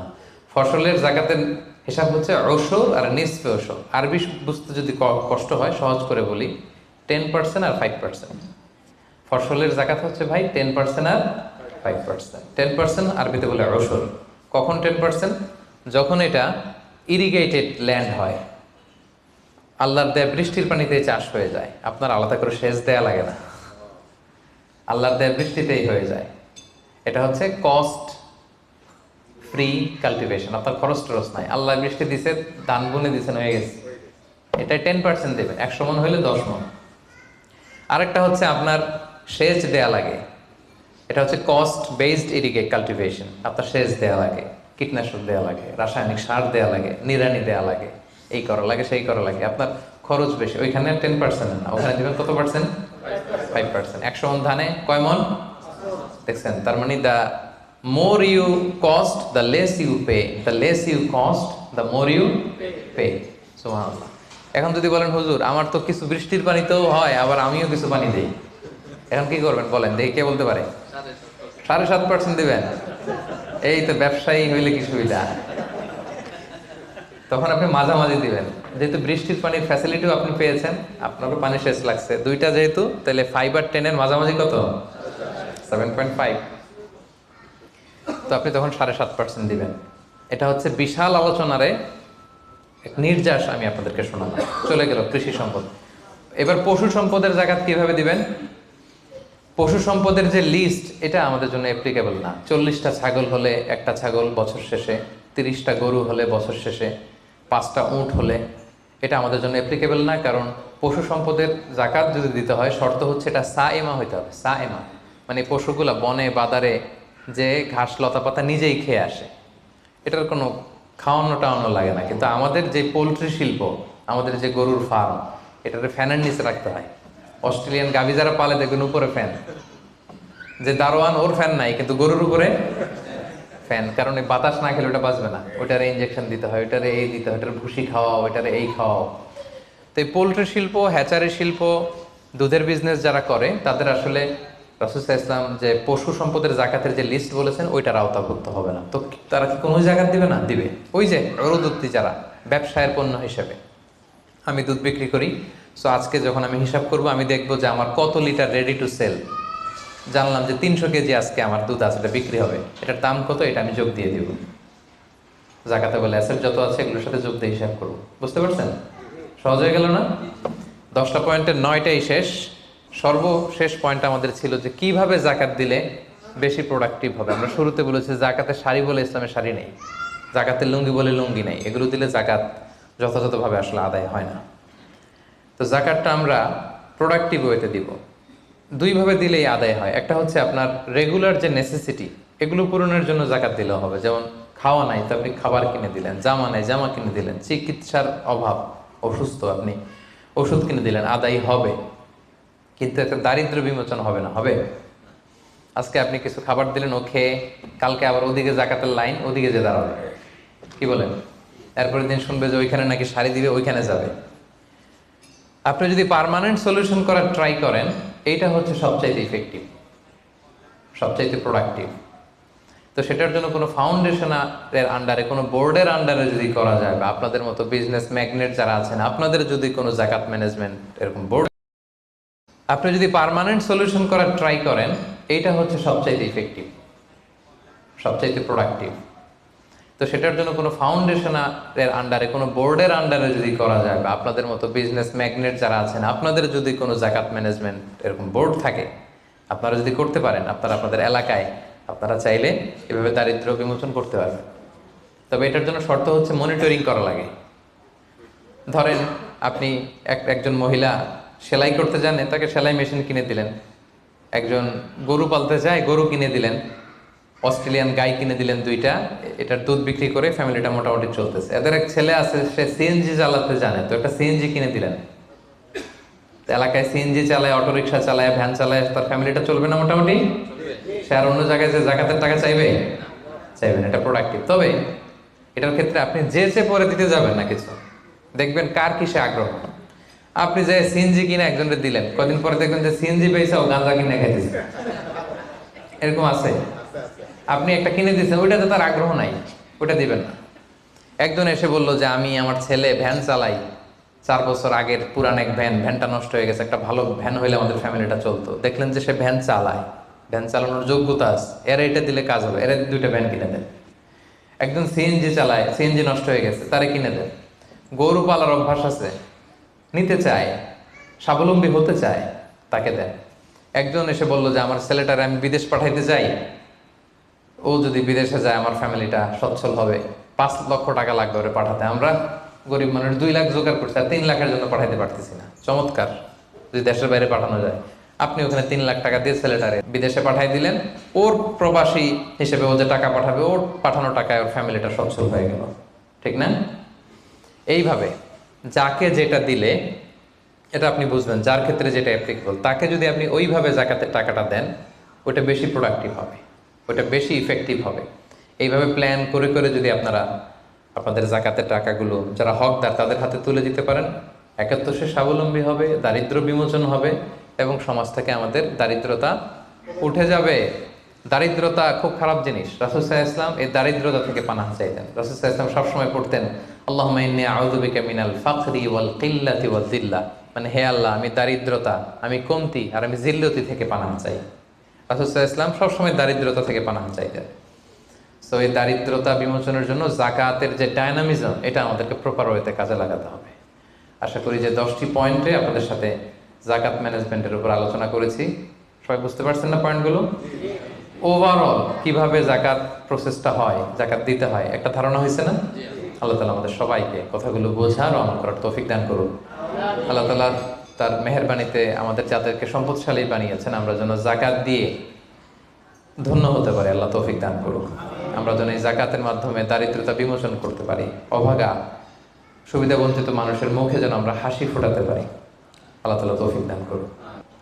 ফসলের জাকাতের হিসাব হচ্ছে ওশর আর নিসফে ওশর। আরবি বুঝতে যদি কষ্ট হয়, সহজ করে বলি, 10% আর 5%। ফসলের জাকাত হচ্ছে ভাই 10% আর 5%। 10% আরবিতে বলে ওশর। কখন 10%? যখন এটা ইরিগেটেড ল্যান্ড হয়, আল্লাহর দেয়া বৃষ্টির পানিতে চাষ হয়ে যায়, আপনার আলাদা করে সেচ দেয়া লাগে না, আল্লাহর দেয়া বৃষ্টিতেই হয়ে যায়। এটা হচ্ছে কস্ট ফ্রি কাল্টিভেশন, আপনার খরচ টরচ নাই, আল্লাহ বৃষ্টি দিছে, ধান বুনে দিছেন, হয়ে গেছে। এটা 10% দেবেন, 100 মণ হইলে 10 মণ। আরেকটা হচ্ছে আপনার সেচ দেয়া লাগে, এটা হচ্ছে কস্ট বেসড ইরিগেট কাল্টিভেশন। আপনার সেচ দেয়া লাগে, কীটনাশক দেয়া লাগে, রাসায়নিক সার দেয়া লাগে, নিড়ানি দেয়া লাগে, এই করা লাগে, সেই করা লাগে, আপনার খরচ বেশি। ওইখানে 10% না, ওখানে দেবেন কত পার্সেন্ট? 5%। 100 মণ ধানে কয় মণ? দেখছেন? তার মানে the more you cost the less you pay, the less you cost the more you pay. সুবহানাল্লাহ। এখন যদি বলেন হুজুর আমার তো কিছু বৃষ্টির পানিতেও হয়, আবার আমিও কিছু পানি দিই, এখন কি করবেন বলেন দেখি, কে বলতে পারে? 7.5% দিবেন? এই তো ব্যবসায়ী হইলে কি সুবিধা। তখন আপনি মাঝামাঝি দিবেন, যেহেতু বৃষ্টির পানির ফ্যাসিলিটিও আপনি পেয়েছেন, আপনারও পানি শেষ লাগছে, দুইটা যেহেতু, তাহলে 5 আর 10 এর মাঝামাঝি কত? 7.5। তো আপনি তখন 7.5% দিবেন। এটা হচ্ছে বিশাল আলোচনারে এক নির্যাস আমি আপনাদেরকে শোনালাম। চলে গেল কৃষি সম্পদ। এবার পশু সম্পদের জাকাত কিভাবে দিবেন? পশু সম্পদের যে লিস্ট, এটা আমাদের জন্য অ্যাপ্লিকেবল না। 40টা ছাগল হলে একটা ছাগল বছর শেষে, 30টা গরু হলে বছর শেষে, 5টা উট হলে, এটা আমাদের জন্য অ্যাপ্লিকেবল না। কারণ পশু সম্পদের জাকাত যদি দিতে হয়, শর্ত হচ্ছে এটা সাএমা হইতে হবে। সাএমা মানে পশুগুলা বনে বাদারে যে ঘাস লতা পাতা নিজেই খেয়ে আসে, এটার কোনো খাওয়ানো টাওয়ানো লাগে না। কিন্তু আমাদের যে পোলট্রি শিল্প, আমাদের যে গরুর ফার্ম, এটাতে ফ্যানের নিচে রাখতে হয়। অস্ট্রেলিয়ান গাভী যারা পালে দেখবেন উপরে ফ্যান, যে দারোয়ান ওর ফ্যান নাই, কিন্তু গরুর উপরে ফ্যান। কারণ এই বাতাস না খেলে ওটা বাঁচবে না, ওইটারে ইঞ্জেকশন দিতে হয়, ওইটারে এই দিতে হয়, ওইটার ভুসি খাওয়াও, ওইটারে এই খাওয়াও। তো এই পোলট্রি শিল্প, হ্যাচারি শিল্প, দুধের বিজনেস যারা করে, তাদের আসলে রাসূল সাল্লাল্লাহু আলাইহি ওয়াসাল্লাম যে পশু সম্পদের জাকাতের যে লিস্ট বলেছেন, ওইটার আওতাভুক্ত হবে না। তো তারা কি কোনো জাকাত দিবে না? দিবে। ওই যে উরুদুত্তি যারা ব্যবসায়ের পণ্য হিসেবে, আমি দুধ বিক্রি করি, সো আজকে যখন আমি হিসাব করব, আমি দেখবো যে আমার কত লিটার রেডি টু সেল, জানলাম যে 300 কেজি আজকে আমার দুধ আছে, এটা বিক্রি হবে, এটার দাম কত, এটা আমি যোগ দিয়ে দিব। জাকাতে বলে অ্যাসেট যত আছে এগুলোর সাথে যোগ দিয়ে হিসাব করবো। বুঝতে পারছেন? সহজ হয়ে গেল না? 10টা পয়েন্টের 9টাই শেষ। সর্বশেষ পয়েন্ট আমাদের ছিল যে কিভাবে জাকাত দিলে বেশি প্রোডাক্টিভ হবে। আমরা শুরুতে বলেছি জাকাতের শাড়ি বলে ইসলামের শাড়ি নেই, জাকাতের লুঙ্গি বলে লুঙ্গি নেই, এগুলো দিলে জাকাত যথাযথভাবে আসলে আদায় হয় না। তো জাকাতটা আমরা প্রোডাক্টিভ ওয়েতে দিব। দুইভাবে দিলেই আদায় হয়। একটা হচ্ছে আপনার রেগুলার যে নেসেসিটি, এগুলো পূরণের জন্য জাকাত দিলেও হবে। যেমন খাওয়া নাই, তো আপনি খাবার কিনে দিলেন, জামা নাই, জামা কিনে দিলেন, চিকিৎসার অভাব, অসুস্থ, আপনি ওষুধ কিনে দিলেন, আদায় হবে। কিন্তু একটা দারিদ্র বিমোচন হবে না? হবে। আজকে আপনি কিছু খাবার দিলেন, ও খেয়ে কালকে আবার ওদিকে জাকাতের লাইন, ওদিকে যে দাঁড়াবে, কি বলেন? এরপরের দিন শুনবে যে ওইখানে নাকি শাড়ি দিবে, ওইখানে যাবে। আপনি যদি পার্মানেন্ট সলিউশন করার ট্রাই করেন, এইটা হচ্ছে সবচাইতে ইফেক্টিভ, সবচাইতে প্রোডাক্টিভ। তো সেটার জন্য কোনো ফাউন্ডেশনের আন্ডারে, কোনো বোর্ডের আন্ডারে যদি করা যায়, বা আপনাদের মতো বিজনেস ম্যাগনেট যারা আছেন, আপনাদের যদি কোনো জাকাত ম্যানেজমেন্ট এরকম বোর্ড, আপনি যদি পার্মানেন্ট সলিউশন করার ট্রাই করেন, এইটা হচ্ছে সবচাইতে ইফেক্টিভ, সবচাইতে প্রোডাক্টিভ। তো সেটার জন্য কোনো ফাউন্ডেশনের আন্ডারে, কোনো বোর্ডের আন্ডারে যদি করা যায়, বা আপনাদের মতো বিজনেস ম্যাগনেট যারা আছেন, আপনাদের যদি কোনো জাকাত ম্যানেজমেন্ট এরকম বোর্ড থাকে, আপনারা যদি করতে পারেন, আপনারা আপনাদের এলাকায় আপনারা চাইলে এভাবে দারিদ্র্য বিমোচন করতে পারবেন। তবে এটার জন্য শর্ত হচ্ছে মনিটরিং করা লাগে। ধরেন আপনি একজন মহিলা সেলাই করতে জানে, তাকে সেলাই মেশিন কিনে দিলেন। একজন গরু পালতে চায়, গরু কিনে দিলেন। অস্ট্রেলিয়ান গাই কিনে দিলেন 2টা, এটার দুধ বিক্রি করে ফ্যামিলিটা মোটামুটি চলতেছে। এদের এক ছেলে আছে, সে সিএনজি চালাতে জানে, তো একটা সিএনজি কিনে দিলেন। এলাকায় সিএনজি চালায়, অটোরিকশা চালায়, ভ্যান চালায়, তার ফ্যামিলিটা চলবে না মোটামুটি? সে আর অন্য জায়গায় যে জাকাতের টাকা চাইবে? চাইবেন। এটা প্রোডাক্টিভ। তবে এটার ক্ষেত্রে আপনি যে পরে দিতে যাবেন না কিছু, দেখবেন কার কিসে আগ্রহ। আপনি যে সিএনজি কিনে একজনের দিলেন, কদিন পরে দেখবেন যে সিএনজি পেয়েছে ও গাঁজা কিনে খাইতেছে। এরকম আছে। আপনি একটা কিনে দিচ্ছেন, ওইটাতে তার আগ্রহ নাই, ওটা দিবেন না। একজন এসে বলল যে আমি আমার ছেলে ভ্যান চালাই, 4 বছর আগের পুরান এক ভ্যানটা নষ্ট হয়ে গেছে, একটা ভালো ভ্যান হইলে আমাদের ফ্যামিলিটা চলতো। দেখলেন যে সে ভ্যান চালায়, ভ্যান চালানোর যোগ্যতা আছে, এরা এটা দিলে কাজ হবে, এরা 2টা ভ্যান কিনে দেন। একজন সিএনজি চালায়, সিএনজি নষ্ট হয়ে গেছে, তারে কিনে দেন। গরু পালার অভ্যাস আছে, নিতে চায়, স্বাবলম্বী হতে চায়, তাকে দেন। একজন এসে বললো যে আমার ছেলেটারে আমি বিদেশ পাঠাইতে চাই, ও যদি বিদেশে যায় আমার ফ্যামিলিটা সচ্ছল হবে, 5 লক্ষ টাকা লাগবে ওরে পাঠাতে, আমরা গরিব মানুষ 2 লাখ জোগাড় করছি, আর 3 লাখের জন্য পাঠাইতে পারতেছি না। চমৎকার, যদি দেশের বাইরে পাঠানো যায়। আপনি ওখানে 3 লাখ টাকা দিয়ে ছেলেটারে বিদেশে পাঠাই দিলেন, ওর প্রবাসী হিসেবে ও যে টাকা পাঠাবে, ওর পাঠানো টাকায় ওর ফ্যামিলিটা সচ্ছল হয়ে গেল। ঠিক না? এইভাবে যাকে যেটা দিলে এটা আপনি বুঝবেন, যার ক্ষেত্রে যেটা অ্যাপ্লিকেবল, তাকে যদি আপনি ওইভাবে জাকাতের টাকাটা দেন, ওটা বেশি প্রোডাক্টিভ হবে, ওটা বেশি ইফেক্টিভ হবে। এইভাবে প্ল্যান করে করে যদি আপনারা আপনাদের জাকাতের টাকাগুলো যারা হকদার তাদের হাতে তুলে দিতে পারেন, একাত্তর সে স্বাবলম্বী হবে, দারিদ্র বিমোচন হবে, এবং সমাজ থেকে আমাদের দারিদ্রতা উঠে যাবে। দারিদ্রতা খুব খারাপ জিনিস। রাসূল সাল্লাল্লাহু আলাইহি ওয়াসাল্লাম এই দারিদ্রতা থেকে পানাহ চাইতেন। রাসূল সাল্লাল্লাহু আলাইহি ওয়াসাল্লাম সবসময় পড়তেন আল্লাহুম্মা ইন্নী আউযু বিকা মিনাল ফাকরি ওয়াল কিল্লাতি ওয়ায যিল্লা, মানে হে আল্লাহ, আমি দারিদ্রতা, আমি কমতি আর আমি জিল্লতি থেকে পানাহ চাই। রাসূল সাল্লাল্লাহু আলাইহি ওয়াসাল্লাম সবসময় দারিদ্রতা থেকে পানাহ চাইতেন। সো এই দারিদ্রতা বিমোচনের জন্য জাকাতের যে ডায়নামিজম, এটা আমাদেরকে প্রপার ওয়েতে কাজে লাগাতে হবে। আশা করি যে 10টি পয়েন্টে আপনাদের সাথে জাকাত ম্যানেজমেন্টের উপর আলোচনা করেছি। সবাই বুঝতে পারছেন না পয়েন্টগুলো? ওভারঅল কিভাবে জাকাত প্রসেসটা হয়, জাকাত দিতে হয়, একটা ধারণা হয়েছে না? আল্লাহ তাআলা আমাদের সবাইকে কথাগুলো বোঝার ও আমল করার তৌফিক দান করুন। আল্লাহ তাআলা তার মেহেরবানিতে আমাদের যাদেরকে সম্পদশালী বানিয়েছেন, আমরা যেন জাকাত দিয়ে ধন্য হতে পারি, আল্লাহ তৌফিক দান করুন। আমরা যেন এই জাকাতের মাধ্যমে দারিদ্রতা বিমোচন করতে পারি, অভাগা সুবিধাবঞ্চিত মানুষের মুখে যেন আমরা হাসি ফোটাতে পারি, আল্লাহ তাআলা তৌফিক দান করুন।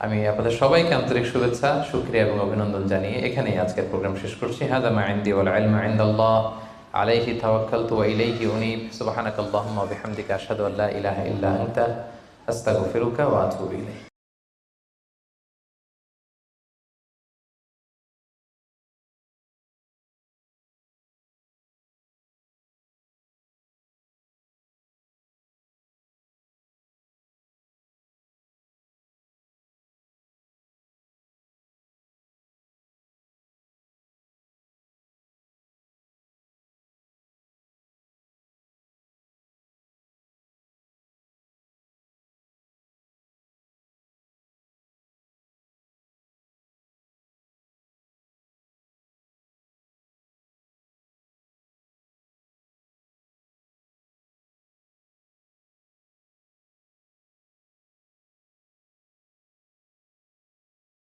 আমি আপনাদের সবাইকে আন্তরিক শুভেচ্ছা, শুকরিয়া এবং অভিনন্দন জানিয়ে এখানেই আজকের প্রোগ্রাম শেষ করছি। হাযা মা ইনদি ওয়াল ইলমু ইনদাল্লাহ, আলাইহি তাওয়াক্কালতু ওয়া ইলাইহি উনীব। সুবহানাকাল্লাহুম্মা ওয়া বিহামদিকা আশহাদু আল্লা ইলাহা ইল্লা আনতা আস্তাগফিরুকা ওয়া আতুবু ইলাইক।